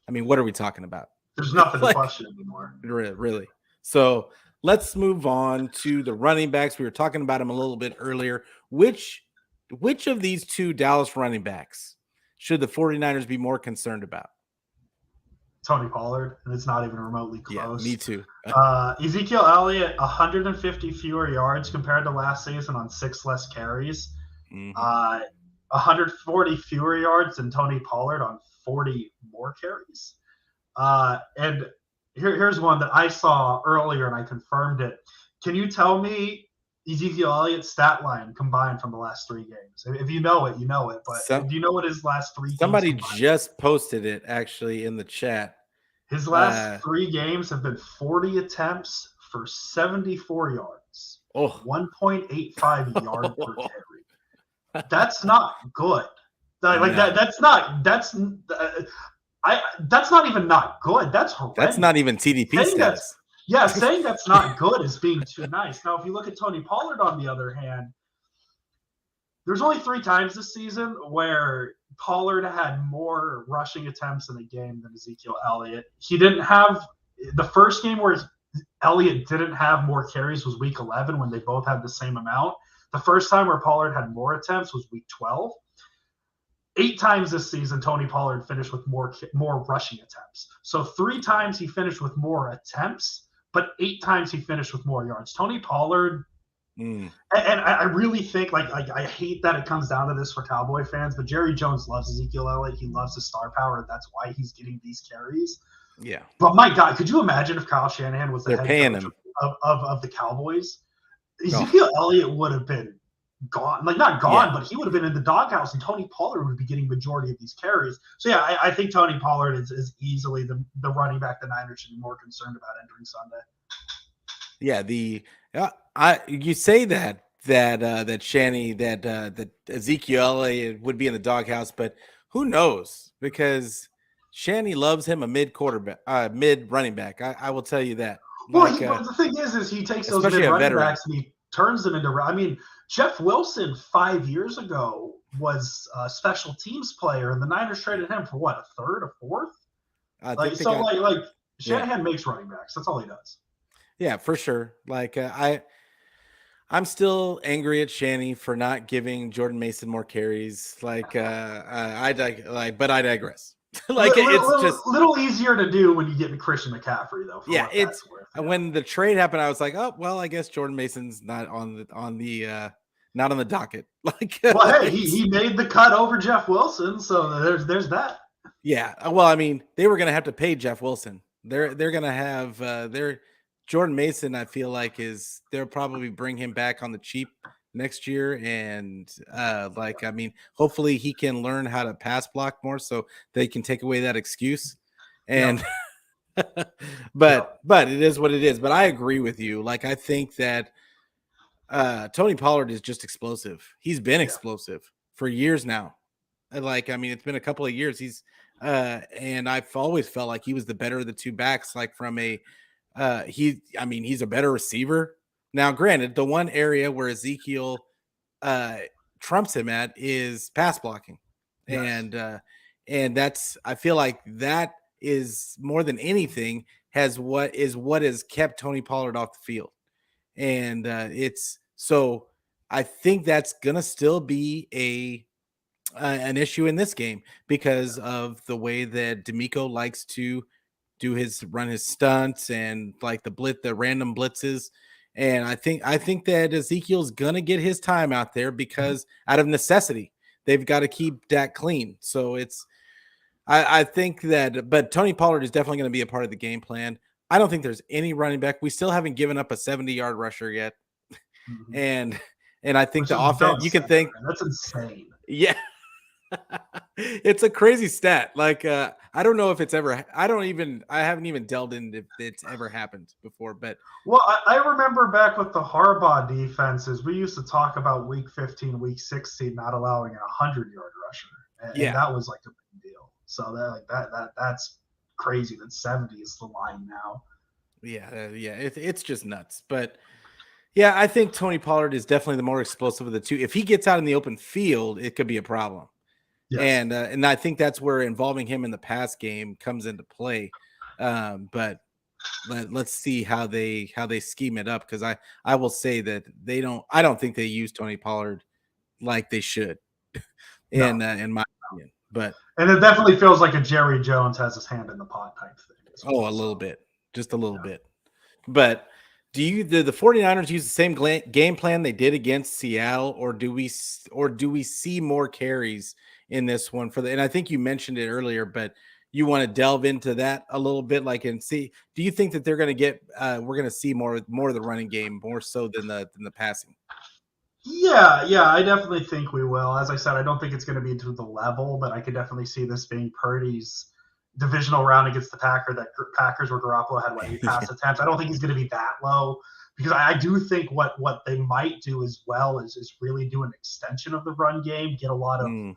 what are we talking about? There's nothing to Like, question anymore. really. So let's move on to the running backs. We were talking about them a little bit earlier. Which of these two Dallas running backs should the 49ers be more concerned about? Tony Pollard, and it's not even remotely close. Yeah, me too. Ezekiel Elliott, 150 fewer yards compared to last season on 6 less carries. 140 fewer yards than Tony Pollard on 40 more carries. And here's one that I saw earlier, and I confirmed it. Can you tell me Ezekiel Elliott's stat line combined from the last 3 games? If you know it, you know it. But do you know what his last 3 games Somebody just posted it actually in the chat. His last 3 games have been 40 attempts for 74 yards. 1.85 yards per carry. That's not good. That's not even not good. That's horrendous. That's not even TDP status. Saying that's not good is being too nice. Now, if you look at Tony Pollard, on the other hand, there's only 3 times this season where Pollard had more rushing attempts in a game than Ezekiel Elliott. He didn't have the first game where Elliott didn't have more carries was week 11 when they both had the same amount. The first time where Pollard had more attempts was week 12. 8 times this season, Tony Pollard finished with more rushing attempts. So 3 times he finished with more attempts, but 8 times he finished with more yards. Tony Pollard, and I really think, I hate that it comes down to this for Cowboy fans, but Jerry Jones loves Ezekiel Elliott. He loves his star power, and that's why he's getting these carries. Yeah. But my God, could you imagine if Kyle Shanahan was the head coach of the Cowboys? Ezekiel Elliott would have been gone, not gone, but he would have been in the doghouse, and Tony Pollard would be getting majority of these carries. So yeah, I think Tony Pollard is easily the running back the Niners should be more concerned about entering Sunday. Yeah, you say that Shanny that Ezekiel Elliott would be in the doghouse, but who knows, because Shanny loves him a mid running back. I will tell you that. Well, the thing is he takes those mid running backs and he turns them into. I mean, Jeff Wilson 5 years ago was a special teams player, and the Niners traded him for what, a third, a fourth? Shanahan makes running backs. That's all he does. Yeah, for sure. I'm still angry at Shanny for not giving Jordan Mason more carries. But I digress. It's just a little easier to do when you get Christian McCaffrey, though. When the trade happened, I was like, oh well, I guess Jordan Mason's not on the docket. Well, hey, he made the cut over Jeff Wilson, so there's that. Yeah, well, I mean, they were going to have to pay Jeff Wilson. They're going to have Jordan Mason. I feel like they'll probably bring him back on the cheap next year, and hopefully he can learn how to pass block more so they can take away that excuse. And but it is what it is. But I agree with you. I think that Tony Pollard is just explosive. He's been explosive for years now. It's been a couple of years. He's and I've always felt like he was the better of the 2 backs. He's a better receiver. Now, granted, the one area where Ezekiel trumps him at is pass blocking. Yes. And that's, I feel like that is more than anything what has kept Tony Pollard off the field. And so I think that's going to still be an issue in this game because of the way that D'Amico likes to run his stunts and the random blitzes. And I think that Ezekiel's going to get his time out there because out of necessity, they've got to keep Dak clean. So I think that, but Tony Pollard is definitely going to be a part of the game plan. I don't think there's any running back. We still haven't given up a 70-yard rusher yet. Mm-hmm. And I think Which the is offense, you can think, man. That's insane. yeah, it's a crazy stat. Like, I don't know if it's ever, I haven't even delved into if it's ever happened before, but Well, I remember back with the Harbaugh defenses, we used to talk about week 15, week 16 not allowing a 100-yard rusher, and yeah, that was like a big deal. So that's crazy that 70 is the line now. yeah, it's just nuts. But yeah, I think Tony Pollard is definitely the more explosive of the two. If he gets out in the open field, it could be a problem. Yes. And I think that's where involving him in the pass game comes into play. But let's see how they scheme it up, because I will say that I don't think they use Tony Pollard like they should No. in my opinion. But And it definitely feels like a Jerry Jones has his hand in the pot type thing. a little bit, just a little bit. But do the 49ers use the same game plan they did against Seattle, or do we see more carries in this one and I think you mentioned it earlier, but you want to delve into that a little bit, like, and see, do you think that they're going to get we're going to see more of the running game more so than the passing? Yeah, I definitely think we will. As I said, I don't think it's going to be to the level, but I could definitely see this being Purdy's divisional round against the Packers where Garoppolo had 8 pass attempts. I don't think he's going to be that low, because I do think what they might do as well is really do an extension of the run game, get a lot of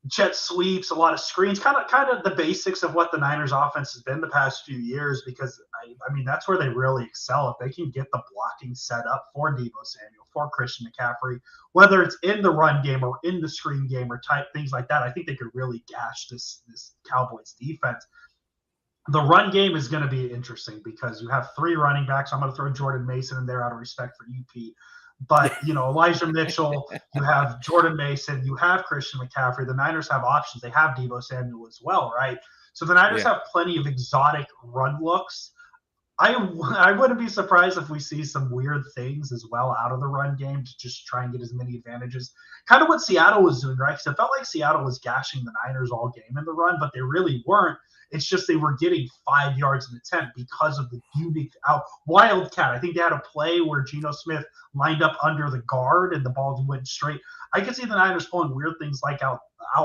jet sweeps, a lot of screens, kind of the basics of what the Niners offense has been the past few years, because I mean, that's where they really excel. If they can get the blocking set up for Deebo Samuel, for Christian McCaffrey, whether it's in the run game or in the screen game or type things like that, I think they could really gash this Cowboys defense. The run game is going to be interesting because you have 3 running backs. I'm going to throw Jordan Mason in there out of respect for UP. But, Elijah Mitchell, you have Jordan Mason, you have Christian McCaffrey. The Niners have options. They have Deebo Samuel as well, right? So the Niners have plenty of exotic run looks. I wouldn't be surprised if we see some weird things as well out of the run game to just try and get as many advantages. Kind of what Seattle was doing, right? Because it felt like Seattle was gashing the Niners all game in the run, but they really weren't. It's just they were getting 5 yards an attempt because of the unique wildcat. I think they had a play where Geno Smith lined up under the guard and the ball went straight. I could see the Niners pulling weird things like out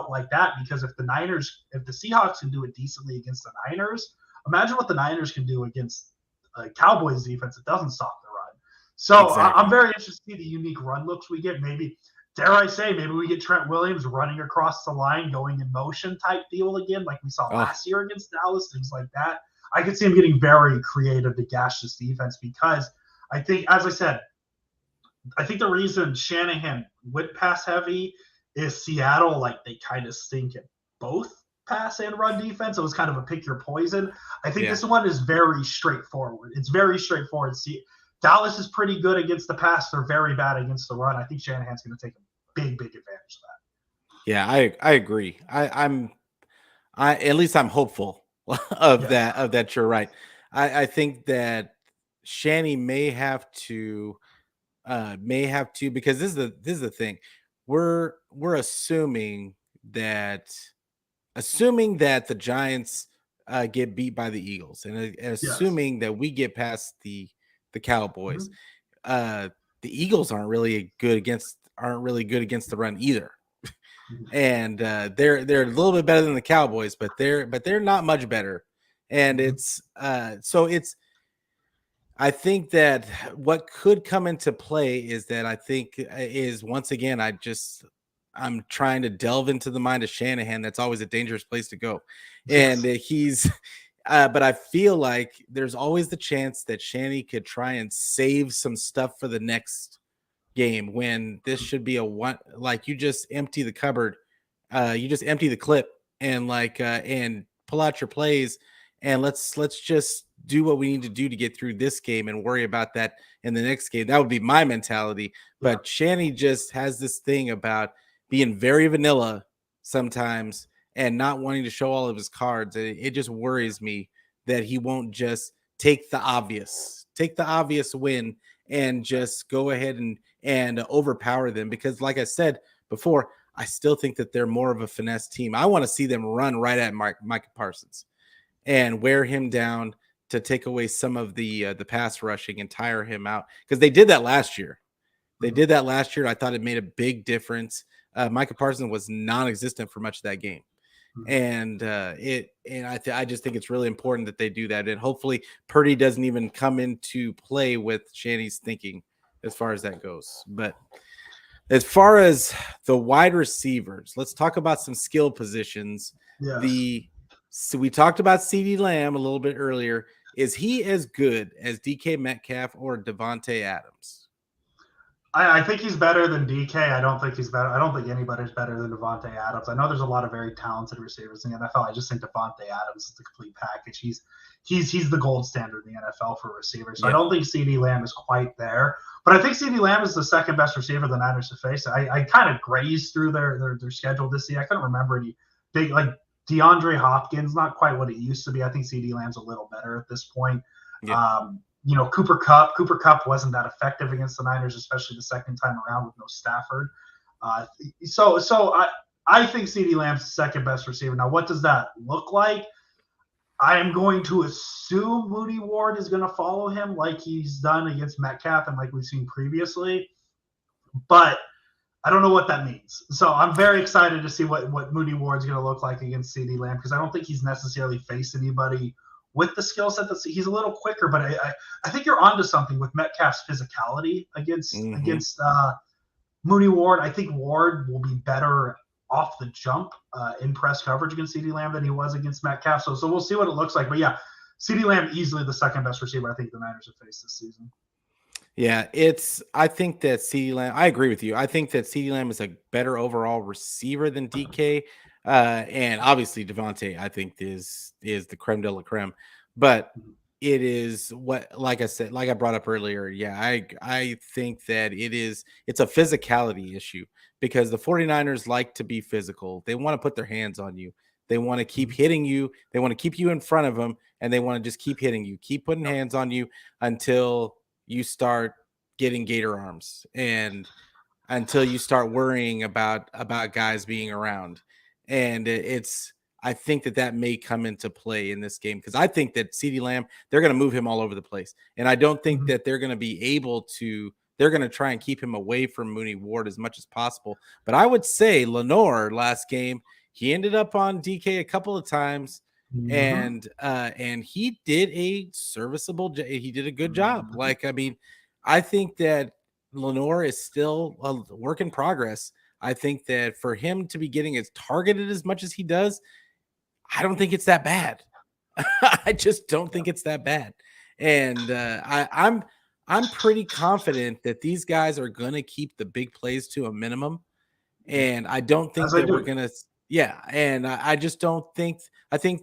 like that, because if the Seahawks can do it decently against the Niners, imagine what the Niners can do against Cowboys defense that doesn't stop the run. So exactly. I'm very interested to see the unique run looks we get. Maybe, dare I say, maybe we get Trent Williams running across the line, going in motion type deal again, like we saw last year against Dallas, things like that. I could see him getting very creative to gash this defense, because I think, as I said, I think the reason Shanahan went pass heavy is Seattle, like, they kind of stink at both pass and run defense. It was kind of a pick your poison. I think this one is very straightforward. It's very straightforward. See, Dallas is pretty good against the pass. They're very bad against the run. I think Shanahan's going to take a big advantage of that. Yeah, I agree. I'm at least I'm hopeful of that you're right. I think that Shanny may have to because this is the thing. We're assuming that the Giants get beat by the Eagles, and assuming that we get past the Cowboys. The Eagles aren't really good against the run either. And they're a little bit better than the Cowboys, but they're not much better. And I think that what could come into play is that once again, I'm trying to delve into the mind of Shanahan. That's always a dangerous place to go. And he's but I feel like there's always the chance that Shanny could try and save some stuff for the next game, when this should be like you just empty the cupboard, you just empty the clip and and pull out your plays, and let's just do what we need to do to get through this game and worry about that in the next game. That would be my mentality. But Shanny just has this thing about being very vanilla sometimes and not wanting to show all of his cards. It just worries me that he won't just take the obvious win and just go ahead and overpower them, because like I said before, I still think that they're more of a finesse team. I want to see them run right at Micah Parsons and wear him down to take away some of the pass rushing and tire him out, because they did that last year. They did that last year. I thought it made a big difference. Micah Parsons was non-existent for much of that game. And I just think it's really important that they do that. And hopefully Purdy doesn't even come into play with Shanny's thinking as far as that goes. But as far as the wide receivers, let's talk about some skill positions. Yes. So we talked about CeeDee Lamb a little bit earlier. Is he as good as DK Metcalf or Devontae Adams? I think he's better than DK. I don't think he's better. I don't think anybody's better than Devontae Adams. I know there's a lot of very talented receivers in the NFL. I just think Devontae Adams is the complete package. He's the gold standard in the NFL for receivers. So I don't think CeeDee Lamb is quite there. But I think CeeDee Lamb is the second best receiver the Niners have faced. I kind of grazed through their schedule this year. I couldn't remember any big, like DeAndre Hopkins, not quite what it used to be. I think CeeDee Lamb's a little better at this point. Yeah. Cooper Kupp wasn't that effective against the Niners, especially the second time around with no Stafford. So I think CeeDee Lamb's the second best receiver. Now, what does that look like? I am going to assume Mooney Ward is going to follow him like he's done against Metcalf and like we've seen previously. But I don't know what that means. So I'm very excited to see what Mooney Ward's going to look like against CeeDee Lamb because I don't think he's necessarily faced anybody with the skill set. He's a little quicker, but I think you're onto something with Metcalf's physicality against Mooney Ward. I think Ward will be better off the jump in press coverage against CeeDee Lamb than he was against Metcalf. So we'll see what it looks like. But yeah, CeeDee Lamb easily the second best receiver I think the Niners have faced this season. Yeah, I think that CeeDee Lamb, I agree with you. I think that CeeDee Lamb is a better overall receiver than DK. And obviously Devontae, I think is the creme de la creme, but it is what, like I said, like I brought up earlier. Yeah, I think that it's a physicality issue because the 49ers like to be physical. They want to put their hands on you. They want to keep hitting you. They want to keep you in front of them, and they want to just keep hitting you, keep putting hands on you until you start getting gator arms and until you start worrying about guys being around. And I think that may come into play in this game because I think that CeeDee Lamb, they're going to move him all over the place. And I don't think that they're going to be able to, they're going to try and keep him away from Mooney Ward as much as possible. But I would say Lenore last game, he ended up on DK a couple of times. And he did a serviceable, he did a good job. Like, I mean, I think that Lenore is still a work in progress. I think that for him to be getting as targeted as much as he does, I don't think it's that bad. I just don't think it's that bad. And I'm pretty confident that these guys are going to keep the big plays to a minimum. And I don't think that we're going to, and I just don't think, I think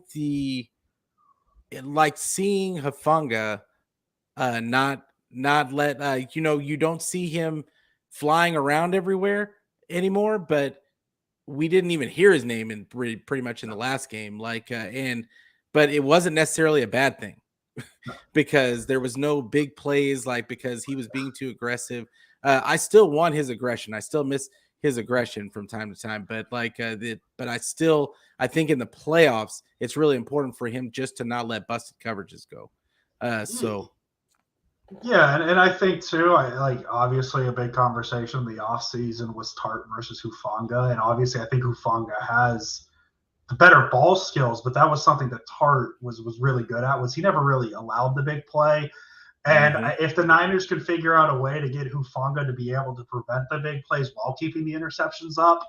like seeing Hufanga not let, you don't see him flying around everywhere anymore, but we didn't even hear his name in pretty much in the last game. But it wasn't necessarily a bad thing because there was no big plays, because he was being too aggressive. I still want his aggression. I still miss his aggression from time to time, but I think in the playoffs, it's really important for him just to not let busted coverages go. Yeah, and I think too, obviously a big conversation in the offseason was Tart versus Hufanga. And obviously I think Hufanga has the better ball skills, but that was something that Tart was really good at, was he never really allowed the big play. And if the Niners could figure out a way to get Hufanga to be able to prevent the big plays while keeping the interceptions up,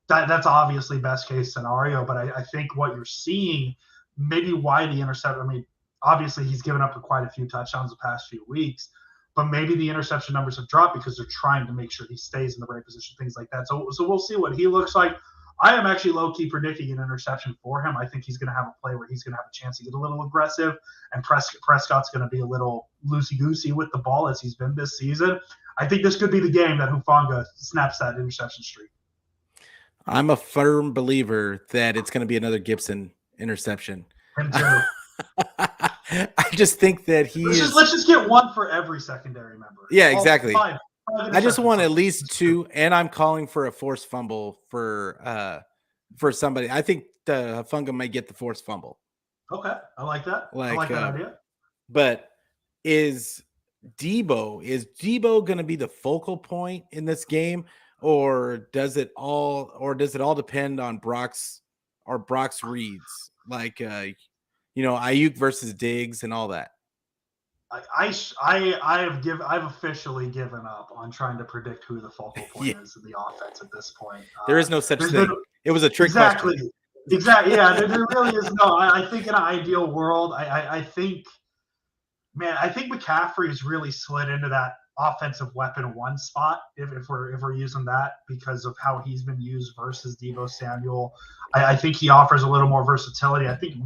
that's obviously best case scenario. But I think what you're seeing, maybe why the interception, I mean, obviously he's given up quite a few touchdowns the past few weeks, but maybe the interception numbers have dropped because they're trying to make sure he stays in the right position, things like that. So we'll see what he looks like. I am actually low-key predicting an interception for him. I think he's going to have a play where he's going to have a chance to get a little aggressive, and Prescott's going to be a little loosey-goosey with the ball as he's been this season. I think this could be the game that Hufanga snaps that interception streak. I'm a firm believer that it's going to be another Gibson interception. Him too. I just think that let's just get one for every secondary member. Yeah, exactly. Five I just want at least two, and I'm calling for a forced fumble for somebody. I think Hufanga might get the forced fumble. Okay, I like that. I like that idea. But Is Debo going to be the focal point in this game, or does it all depend on Brock's reads, like Ayuk versus Diggs and all that? I've officially given up on trying to predict who the focal point Yeah, is in the offense at this point. there is no such There's been thing. It was a trick exactly, question. exactly, yeah. There really is no. I think in an ideal world, I think, man, I think McCaffrey has really slid into that offensive weapon one spot if we're using that because of how he's been used versus Debo Samuel. I think he offers a little more versatility. I think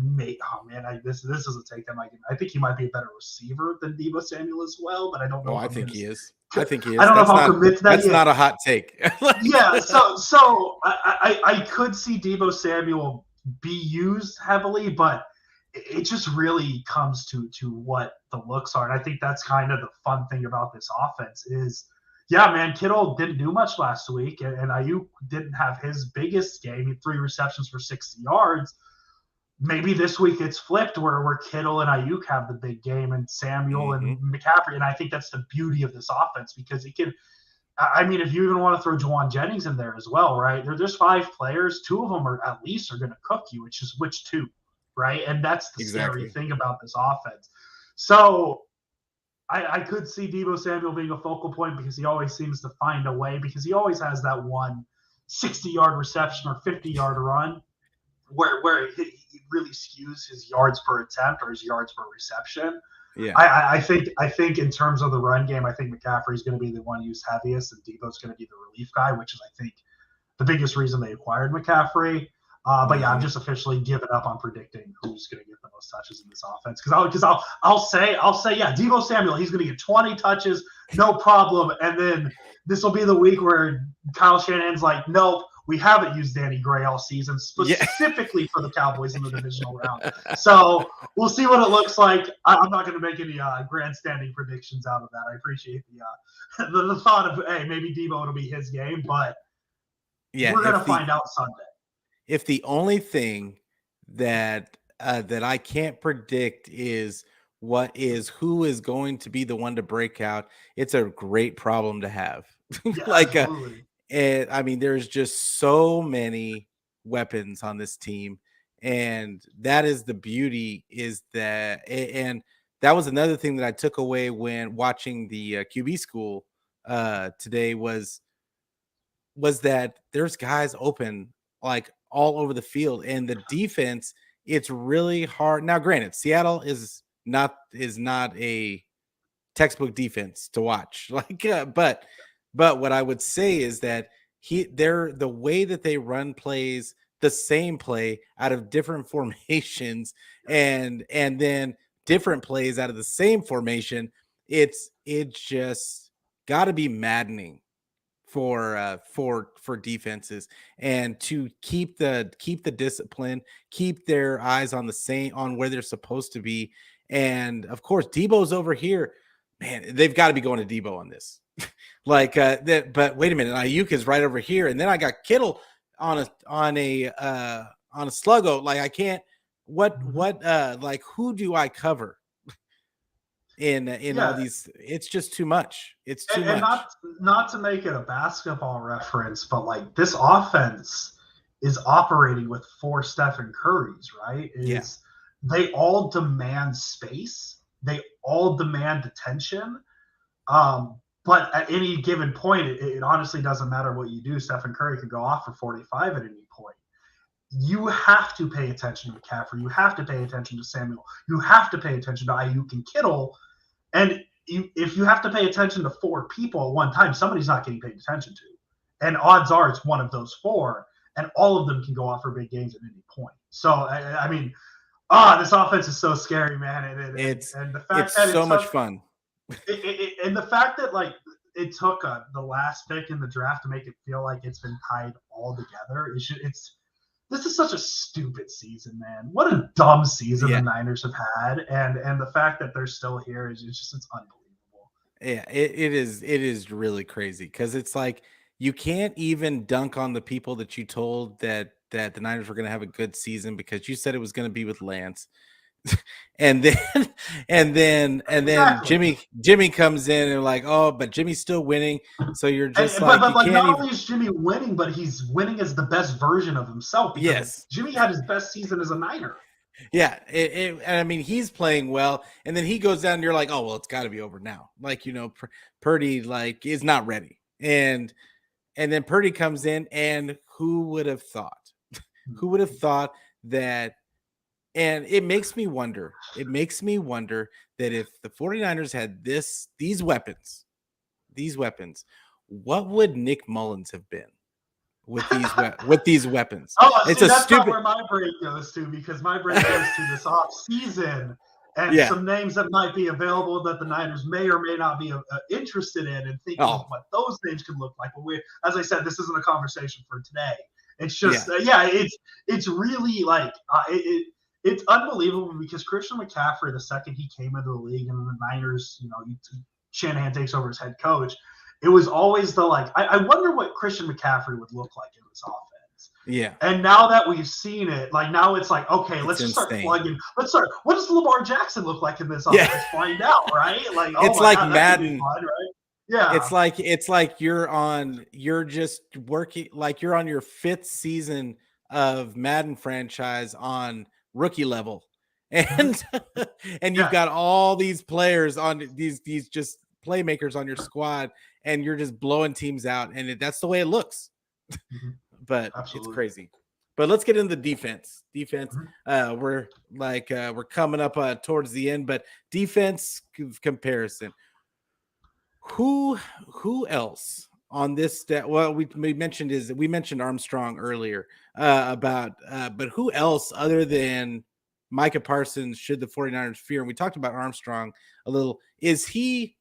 this is a take that might. I think he might be a better receiver than Debo Samuel as well, but I don't Oh, know if I I'm think going he is. to. I think he I is. don't know if I'll commit to that That's yet. not a hot take. Yeah, so I could see Debo Samuel be used heavily, but it just really comes to what the looks are. And I think that's kind of the fun thing about this offense is, yeah, man, Kittle didn't do much last week, and Ayuk didn't have his biggest game. He had 3 receptions for 60 yards. Maybe this week it's flipped where Kittle and Ayuk have the big game and Samuel Mm-hmm. and McCaffrey. And I think that's the beauty of this offense because it can – I mean, if you even want to throw Juwan Jennings in there as well, right? There's 5 players. 2 of them are at least are going to cook you. It's just which 2, right? And that's the scary Exactly. thing about this offense. So I could see Debo Samuel being a focal point because he always seems to find a way because he always has that one 60-yard reception or 50-yard run where he really skews his yards per attempt or his yards per reception. Yeah. I think in terms of the run game, I think McCaffrey is going to be the one used heaviest, and Debo's going to be the relief guy, which is I think the biggest reason they acquired McCaffrey. But yeah, I'm just officially giving up on predicting who's going to get the most touches in this offense because I'll say yeah, Debo Samuel, he's going to get 20 touches, no problem, and then this will be the week where Kyle Shanahan's like, nope. We haven't used Danny Gray all season, specifically for the Cowboys in the divisional round. So we'll see what it looks like. I'm not going to make any grandstanding predictions out of that. I appreciate the thought of, hey, maybe Debo it'll be his game, but we're going to find out Sunday. If the only thing that I can't predict is who is going to be the one to break out, it's a great problem to have. Yeah, and I mean, there's just so many weapons on this team, and that is the beauty. Is that and that was another thing that I took away when watching the QB school today was that there's guys open like all over the field, and the defense. It's really hard. Now, granted, Seattle is not a textbook defense to watch, but what I would say is that they're the way that they run plays, the same play out of different formations, and then different plays out of the same formation. It's just got to be maddening for defenses, and to keep the discipline, keep their eyes on where they're supposed to be. And of course, Debo's over here. Man, they've got to be going to Debo on this. But wait a minute, Ayuk is right over here, and then I got Kittle on a sluggo. Like I can't. Like who do I cover? In all these, it's just too much. It's too much. Not to make it a basketball reference, but like this offense is operating with 4 Stephen Currys, right? They all demand space, they all demand attention. But at any given point, it honestly doesn't matter what you do. Stephen Curry can go off for 45 at any point. You have to pay attention to McCaffrey. You have to pay attention to Samuel. You have to pay attention to Ayuk and Kittle. And if you have to pay attention to 4 people at one time, somebody's not getting paid attention to. And odds are it's one of those 4, and all of them can go off for big games at any point. So, I mean, this offense is so scary, man. And the fact that so much fun. And the fact that, like, it took the last pick in the draft to make it feel like it's been tied all together. This is such a stupid season, man. What a dumb season the Niners have had, and the fact that they're still here it's unbelievable. Yeah, it is really crazy because it's like you can't even dunk on the people that you told that the Niners were going to have a good season because you said it was going to be with Lance. and and then Exactly. Jimmy comes in and like, oh, but Jimmy's still winning. So you're just But like, you like can't not even. only is Jimmy winning, but he's winning as the best version of himself because Yes. Jimmy had his best season as a Niner. Yeah, and I mean he's playing well, and then he goes down. And you're like, oh well, it's got to be over now. Like Purdy like is not ready, and then Purdy comes in, and who would have thought? Who would have thought that? And it makes me wonder. It makes me wonder that if the 49ers had these weapons, what would Nick Mullins have been with these weapons? Oh, It's see, a that's not stupid. where my brain goes to because my brain goes to this off season and Yeah. some names that might be available that the Niners may or may not be interested in, and thinking of Oh, what those names could look like. But as I said, this isn't a conversation for today. It's yeah. just, it's really like it's unbelievable because Christian McCaffrey, the second he came into the league and the Niners, Shanahan takes over as head coach. It was always the like, I wonder what Christian McCaffrey would look like in this offense. Yeah. And now that we've seen it, like now it's like, okay, let's just start insane. plugging. What does Lamar Jackson look like in this offense? Yeah. Let's find out, right? Like, It's my like God, Madden. fun, right? Yeah. It's like you're just working, like you're on your 5th season of Madden franchise on rookie level. And and you've got all these players on these just playmakers on your squad, and you're just blowing teams out, and that's the way it looks. But Absolutely. it's crazy. But let's get into the defense. We're coming up towards the end, but defense comparison. Who else on this well, we mentioned Armstrong earlier but who else other than Micah Parsons should the 49ers fear? And we talked about Armstrong a little. Is he,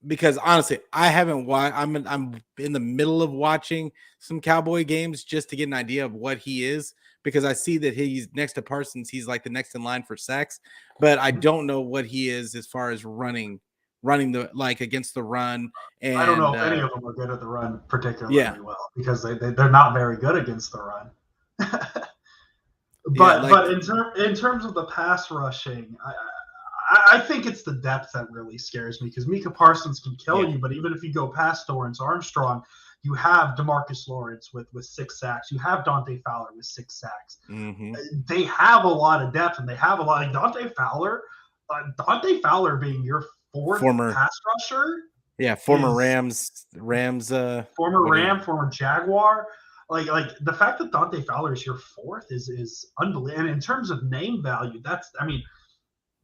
because honestly, I haven't watched. I'm in the middle of watching some Cowboy games just to get an idea of what he is, because I see that he's next to Parsons. He's like the next in line for sacks, but I don't know what he is as far as running the like against the run. And I don't know if any of them are good at the run particularly well because they're not very good against the run. But in terms of the pass rushing, I think it's the depth that really scares me because Micah Parsons can kill you, but even if you go past Dorrance Armstrong, you have DeMarcus Lawrence with 6 sacks. You have Dante Fowler with 6 sacks. Mm-hmm. They have a lot of depth, and they have a lot. Like Dante Fowler being your former pass rusher. Yeah, former Rams. Former Ram, former Jaguar. Like the fact that Dante Fowler is your 4th is unbelievable. And in terms of name value,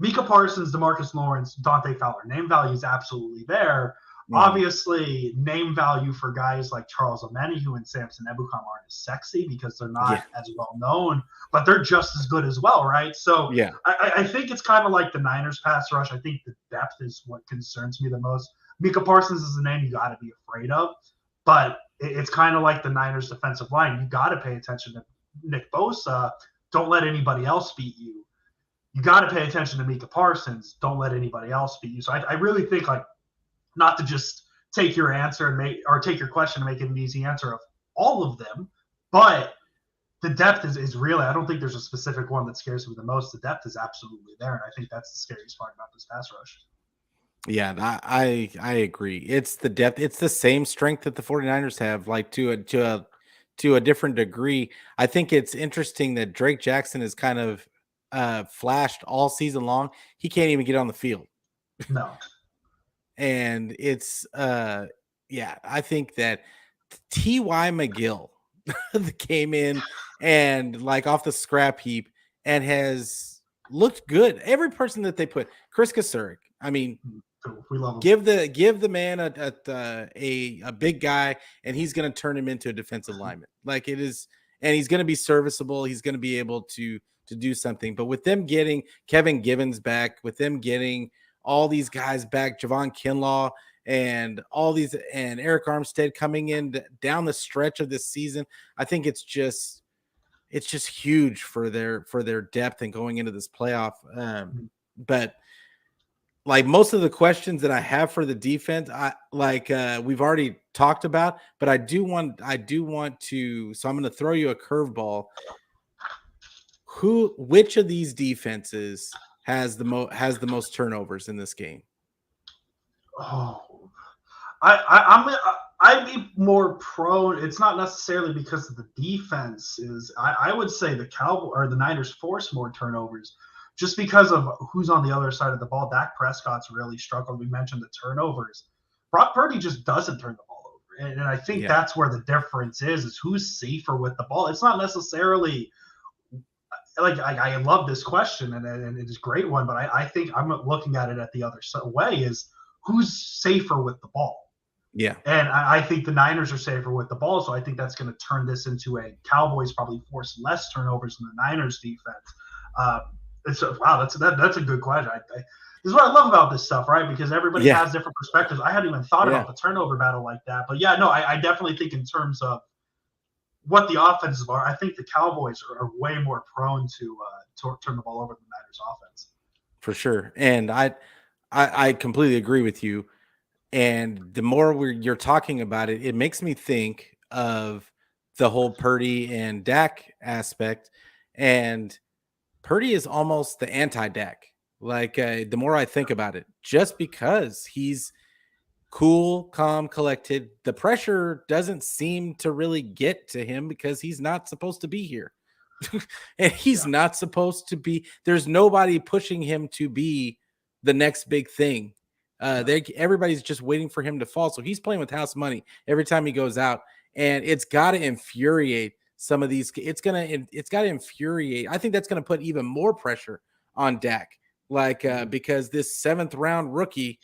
Micah Parsons, DeMarcus Lawrence, Dante Fowler. Name value is absolutely there. Obviously, name value for guys like Charles Omenihu and Samson Ebukam aren't as sexy because they're not as well known, but they're just as good as well, right? So I think it's kind of like the Niners pass rush. I think the depth is what concerns me the most. Micah Parsons is a name you got to be afraid of, but it's kind of like the Niners defensive line. You got to pay attention to Nick Bosa. Don't let anybody else beat you. You got to pay attention to Micah Parsons. Don't let anybody else beat you. So I really think, like, not to just take your answer and take your question and make it an easy answer of all of them, but the depth is really, I don't think there's a specific one that scares me the most. The depth is absolutely there, and I think that's the scariest part about this pass rush. Yeah, I agree. It's the depth. It's the same strength that the 49ers have, like to a different degree. I think it's interesting that Drake Jackson is kind of flashed all season long. He can't even get on the field. No. And it's I think that T.Y. McGill came in and like off the scrap heap and has looked good. Every person that they put, Chris Kasurik, I mean, we love him. Give the man a big guy, and he's going to turn him into a defensive lineman. Like it is, and he's going to be serviceable. He's going to be able to do something. But with them getting Kevin Givens back, with them getting all these guys back, Javon Kinlaw and all these, and Eric Armstead coming in down the stretch of this season, I think it's just huge for their depth and going into this playoff. But like most of the questions that I have for the defense, we've already talked about, but I do want to, so I'm going to throw you a curveball. Which of these defenses has the most turnovers in this game? Oh, I'd be more prone. It's not necessarily because of the defense. I would say the Cowboys or the Niners force more turnovers, just because of who's on the other side of the ball. Dak Prescott's really struggled. We mentioned the turnovers. Brock Purdy just doesn't turn the ball over, and I think that's where the difference is who's safer with the ball. It's not necessarily like I love this question and it's a great one, but I think I'm looking at it at the other way is who's safer with the ball. Yeah. And I think the Niners are safer with the ball, so I think that's going to turn this into a Cowboys probably force less turnovers than the Niners defense. Wow, that's a good question. This is what I love about this stuff, right? Because everybody has different perspectives. I hadn't even thought about the turnover battle like that, but I definitely think in terms of what the offenses are, I think the Cowboys are way more prone to turn the ball over than the Niners offense. For sure, and I completely agree with you. And the more you're talking about it, it makes me think of the whole Purdy and Dak aspect. And Purdy is almost the anti-Dak. Like the more I think about it, just because he's cool, calm, collected, the pressure doesn't seem to really get to him because he's not supposed to be here. And he's not supposed to be. There's nobody pushing him to be the next big thing. Everybody's just waiting for him to fall. So he's playing with house money every time he goes out, and it's got to infuriate some of these. It's got to infuriate. I think that's going to put even more pressure on Dak, because this 7th round rookie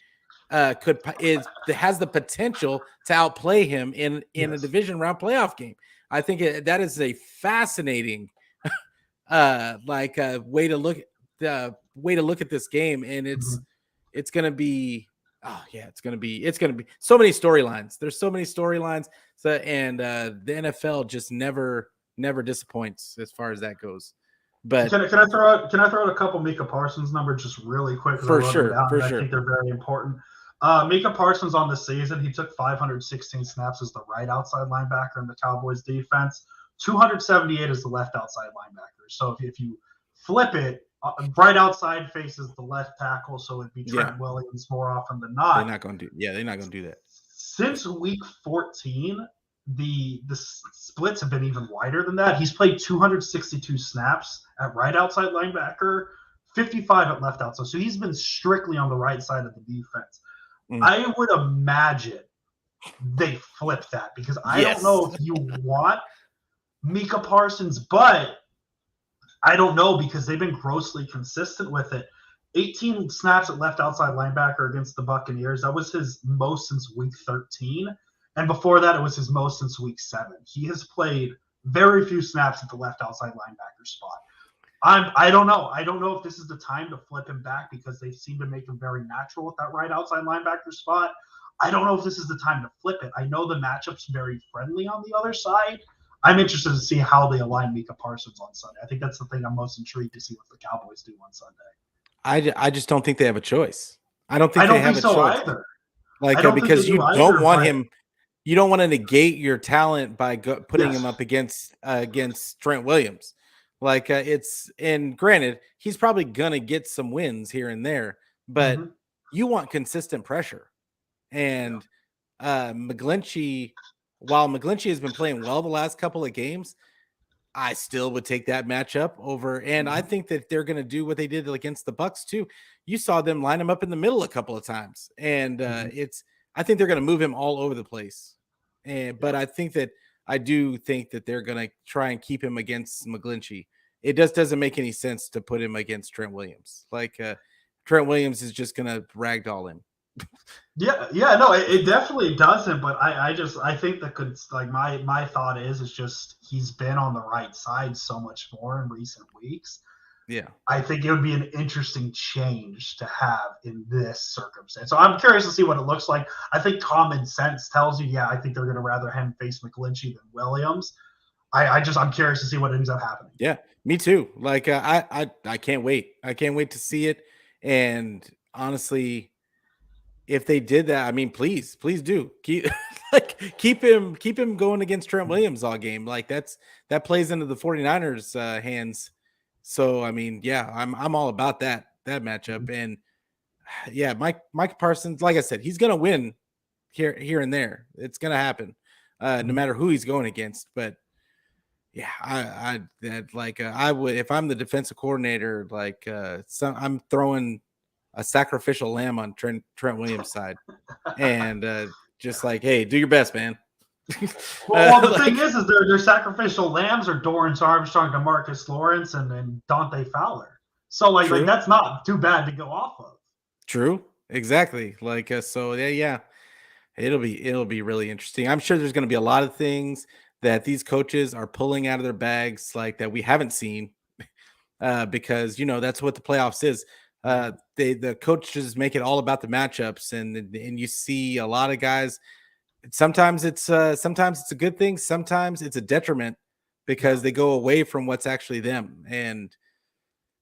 has the potential to outplay him in a division round playoff game. I think that is a fascinating way to look at this game, and it's going to be it's going to be so many storylines. There's so many storylines. So and the NFL just never disappoints as far as that goes. But can I throw out a couple Micah Parsons numbers just really quick? For sure. I think they're very important. Micah Parsons on the season, he took 516 snaps as the right outside linebacker in the Cowboys defense, 278 as the left outside linebacker. So if you flip it, right outside faces the left tackle, so it'd be Trent Williams more often than not. They're not going to do that. Since week 14, the splits have been even wider than that. He's played 262 snaps at right outside linebacker, 55 at left outside. So he's been strictly on the right side of the defense. I would imagine they flip that because I don't know if you want Micah Parsons, but I don't know because they've been grossly consistent with it. 18 snaps at left outside linebacker against the Buccaneers. That was his most since week 13. And before that, it was his most since week 7. He has played very few snaps at the left outside linebacker spot. I don't know. I don't know if this is the time to flip him back because they seem to make him very natural with that right outside linebacker spot. I don't know if this is the time to flip it. I know the matchup's very friendly on the other side. I'm interested to see how they align Micah Parsons on Sunday. I think that's the thing I'm most intrigued to see what the Cowboys do on Sunday. I just don't think they have a choice. I don't think they have a choice either. Because you don't want him. You don't want to negate your talent by putting him up against Trent Williams. And granted, he's probably gonna get some wins here and there, but you want consistent pressure. And McGlinchey, while McGlinchey has been playing well the last couple of games, I still would take that matchup over. And I think that they're going to do what they did against the Bucs too. You saw them line him up in the middle a couple of times, and I think they're going to move him all over the place. But I do think that they're going to try and keep him against McGlinchey. It doesn't make any sense to put him against Trent Williams. Trent Williams is just going to ragdoll him. No, it definitely doesn't. But I think that my thought is just he's been on the right side so much more in recent weeks. Yeah, I think it would be an interesting change to have in this circumstance. So I'm curious to see what it looks like. I think common sense tells you, I think they're going to rather him face McGlinchey than Williams. I'm curious to see what ends up happening. Yeah, me too. I can't wait. I can't wait to see it. And honestly, if they did that, I mean, please do keep him going against Trent Williams all game. That plays into the 49ers hands. So, I mean, I'm all about that. matchup. And yeah, Mike Parsons, like I said, he's gonna win here and there. It's gonna happen, no matter who he's going against. But yeah, I would, if I'm the defensive coordinator, I'm throwing a sacrificial lamb on Trent Williams' side, and just like, hey, do your best, man. Well, the thing is their sacrificial lambs are Dorrance Armstrong, DeMarcus Lawrence, and Dante Fowler. So like that's not too bad to go off of. True, exactly. So yeah, it'll be really interesting. I'm sure there's going to be a lot of things that these coaches are pulling out of their bags, like that we haven't seen, because that's what the playoffs is. The coaches make it all about the matchups, and you see a lot of guys. Sometimes it's a good thing, sometimes it's a detriment because they go away from what's actually them, and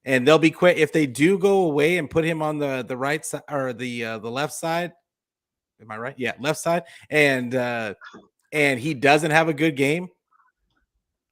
they'll be quick if they do go away and put him on the right side or the left side. Am I right? Yeah, left side, and he doesn't have a good game.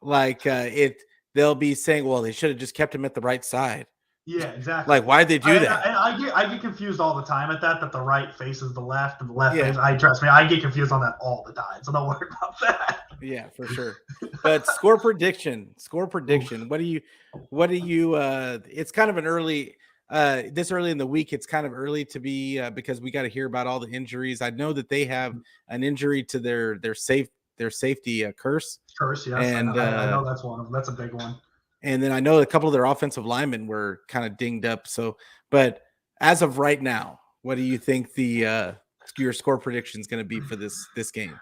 They'll be saying, well, they should have just kept him at the right side. Yeah, exactly. Like, why'd they do that? I get confused all the time at that the right faces the left and the left faces. Trust me, I get confused on that all the time. So don't worry about that. Yeah, for sure. But score prediction. What do you it's kind of an early this early in the week, it's kind of early to be because we got to hear about all the injuries. I know that they have an injury to their safety curse. Yes. And I know that's one of them. That's a big one. And then I know a couple of their offensive linemen were kind of dinged up. So, but as of right now, what do you think your score prediction is going to be for this game?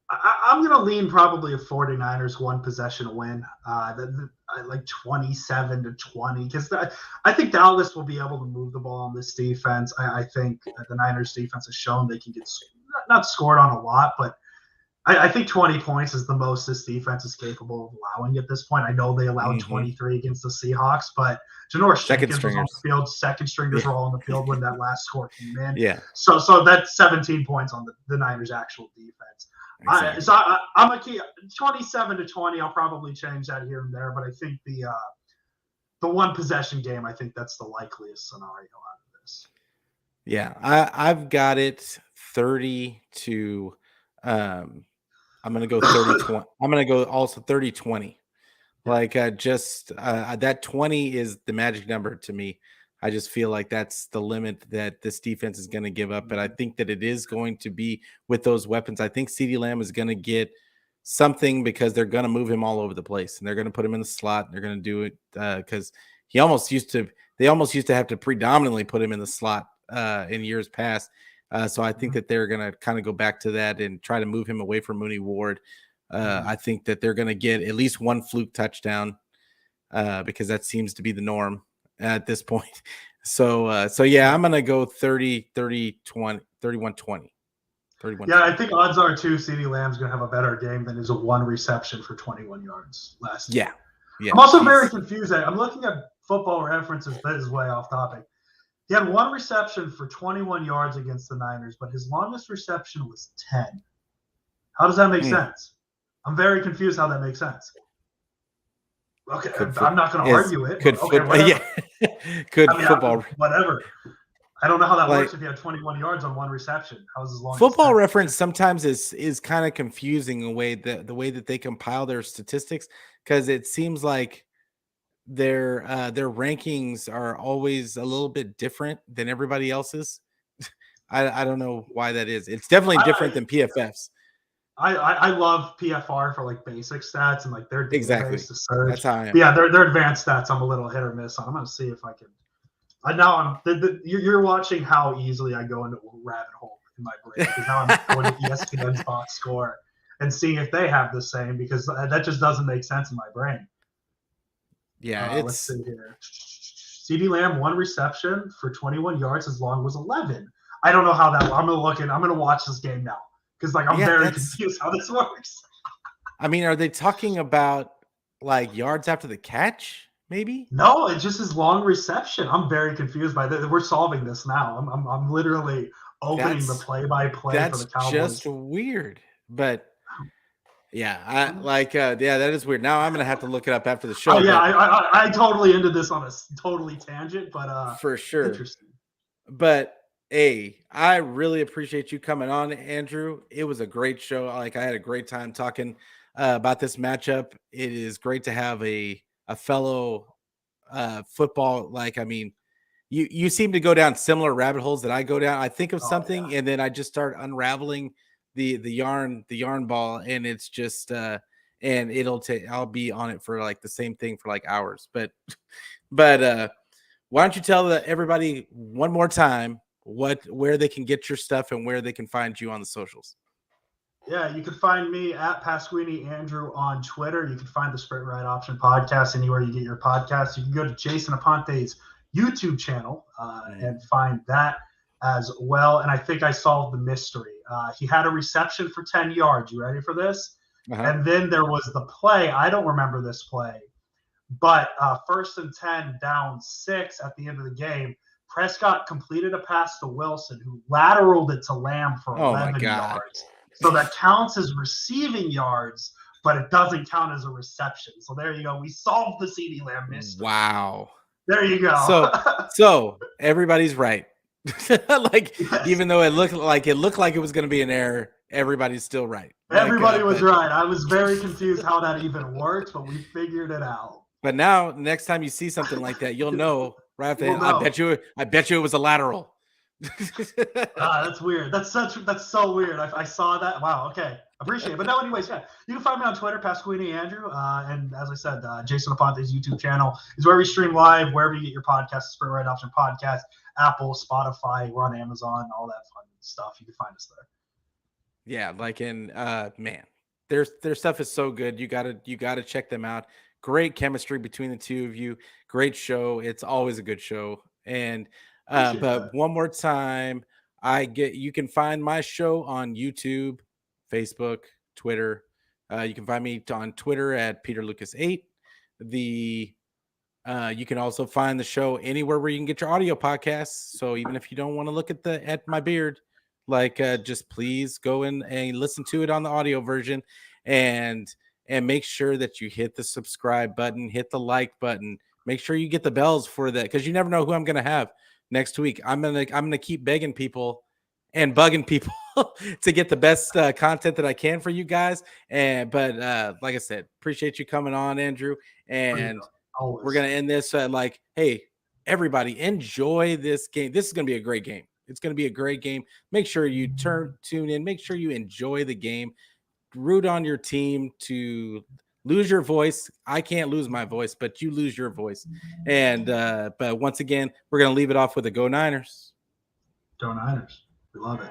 I'm going to lean probably a 49ers one possession win, like 27-20, because I think Dallas will be able to move the ball on this defense. I think the Niners defense has shown they can get not scored on a lot, but I think 20 points is the most this defense is capable of allowing at this point. I know they allowed 23 against the Seahawks, but Janoris Jenkins was on the field. Second stringers were all on the field when that last score came in. Yeah. So that's 17 points on the Niners' actual defense. Exactly. I'm going to keep 27-20. I'll probably change that here and there, but I think the one possession game, I think that's the likeliest scenario out of this. Yeah, I've got it 30 to I'm going to go 30-20. I'm going to go also 30-20. That 20 is the magic number to me. I just feel like that's the limit that this defense is going to give up. But I think that it is going to be with those weapons. I think CeeDee Lamb is going to get something because they're going to move him all over the place, and they're going to put him in the slot. And they're going to do it because they almost used to have to predominantly put him in the slot in years past. So I think that they're going to kind of go back to that and try to move him away from Mooney Ward. I think that they're going to get at least one fluke touchdown because that seems to be the norm at this point. So yeah, I'm going to go 31-20. Yeah, I think odds are too CeeDee Lamb's going to have a better game than his one reception for 21 yards last year. Yeah. I'm also very confused. I'm looking at Football References. That is way off topic. He had one reception for 21 yards against the Niners, but his longest reception was 10. How does that make sense? I'm very confused how that makes sense. Okay, I'm not going to argue it. Football. Whatever. I don't know how that works if you have 21 yards on one reception. How's his longest? Football Reference sometimes is kind of confusing the way that they compile their statistics, because it seems like their rankings are always a little bit different than everybody else's. I don't know why that is. It's definitely different than PFF's. I love PFR for like basic stats and like their database to search. That's how I am. Yeah, their advanced stats I'm a little hit or miss on. I'm going to see if I can. You're watching how easily I go into a rabbit hole in my brain, because now I'm going to ESPN's box score and seeing if they have the same, because that just doesn't make sense in my brain. Yeah, let's see here. CeeDee Lamb, one reception for 21 yards. His long was 11. I don't know how that. I'm going to watch this game now, because I'm very confused how this works. I mean, are they talking about like yards after the catch? Maybe. No, it's just his long reception. I'm very confused by that. We're solving this now. I'm literally opening the play-by-play for the Cowboys. That's just weird, but Yeah, I like. Yeah, that is weird. Now I'm gonna have to look it up after the show. Oh yeah, but I totally ended this on a totally tangent, but for sure. interesting. But hey, I really appreciate you coming on, Andrew. It was a great show. Like I had a great time talking about this matchup. It is great to have a fellow football. Like I mean, you seem to go down similar rabbit holes that I go down. I think of Oh yeah. something and then I just start unraveling the yarn ball, and it's just and I'll be on it for like the same thing for like hours. But why don't you tell everybody one more time where they can get your stuff and where they can find you on the socials? Yeah, you can find me at Pasquini Andrew on Twitter. You can find the Sprint Right Option podcast anywhere you get your podcasts. You can go to Jason Aponte's YouTube channel and find that as well. And I think I solved the mystery. He had a reception for 10 yards. You ready for this? Uh-huh. And then there was the play. I don't remember this play, but 1st and 10, down 6 at the end of the game. Prescott completed a pass to Wilson, who lateraled it to Lamb for Oh my 11 God. yards. So that counts as receiving yards, but it doesn't count as a reception. So there you go. We solved the CeeDee Lamb mystery. Wow. There you go. So everybody's right. Like Yes. even though it looked like it was going to be an error, everybody's still right. Everybody was right. I was very confused how that even worked, but we figured it out. But now, next time you see something like that, you'll know right after. We'll know. I bet you it was a lateral. That's weird. That's so weird. I saw that. Wow. Okay. Appreciate it. But no, anyways, yeah. You can find me on Twitter, Pasquini Andrew. And as I said, Jason Aponte's YouTube channel is where we stream live, wherever you get your podcasts, Sprint Right Option Podcast, Apple, Spotify, we're on Amazon, all that fun stuff. You can find us there. Yeah, like man, their stuff is so good. You gotta check them out. Great chemistry between the two of you. Great show. It's always a good show. And but one more time, you can find my show on YouTube, Facebook, Twitter. You can find me on Twitter at PeterLucas8. You can also find the show anywhere where you can get your audio podcasts. So even if you don't want to look at my beard, just please go in and listen to it on the audio version, and make sure that you hit the subscribe button, hit the like button, make sure you get the bells for that, because you never know who I'm gonna have next week. I'm gonna keep begging people and bugging people to get the best content that I can for you guys. But like I said, appreciate you coming on, Andrew, and we're gonna end this hey, everybody, enjoy this game. This is gonna be a great game. It's going to be a great game. Make sure you tune in. Make sure you enjoy the game. Root on your team to lose your voice. I can't lose my voice, but you lose your voice. And but once again, we're going to leave it off with a Go Niners. Go Niners. We love it.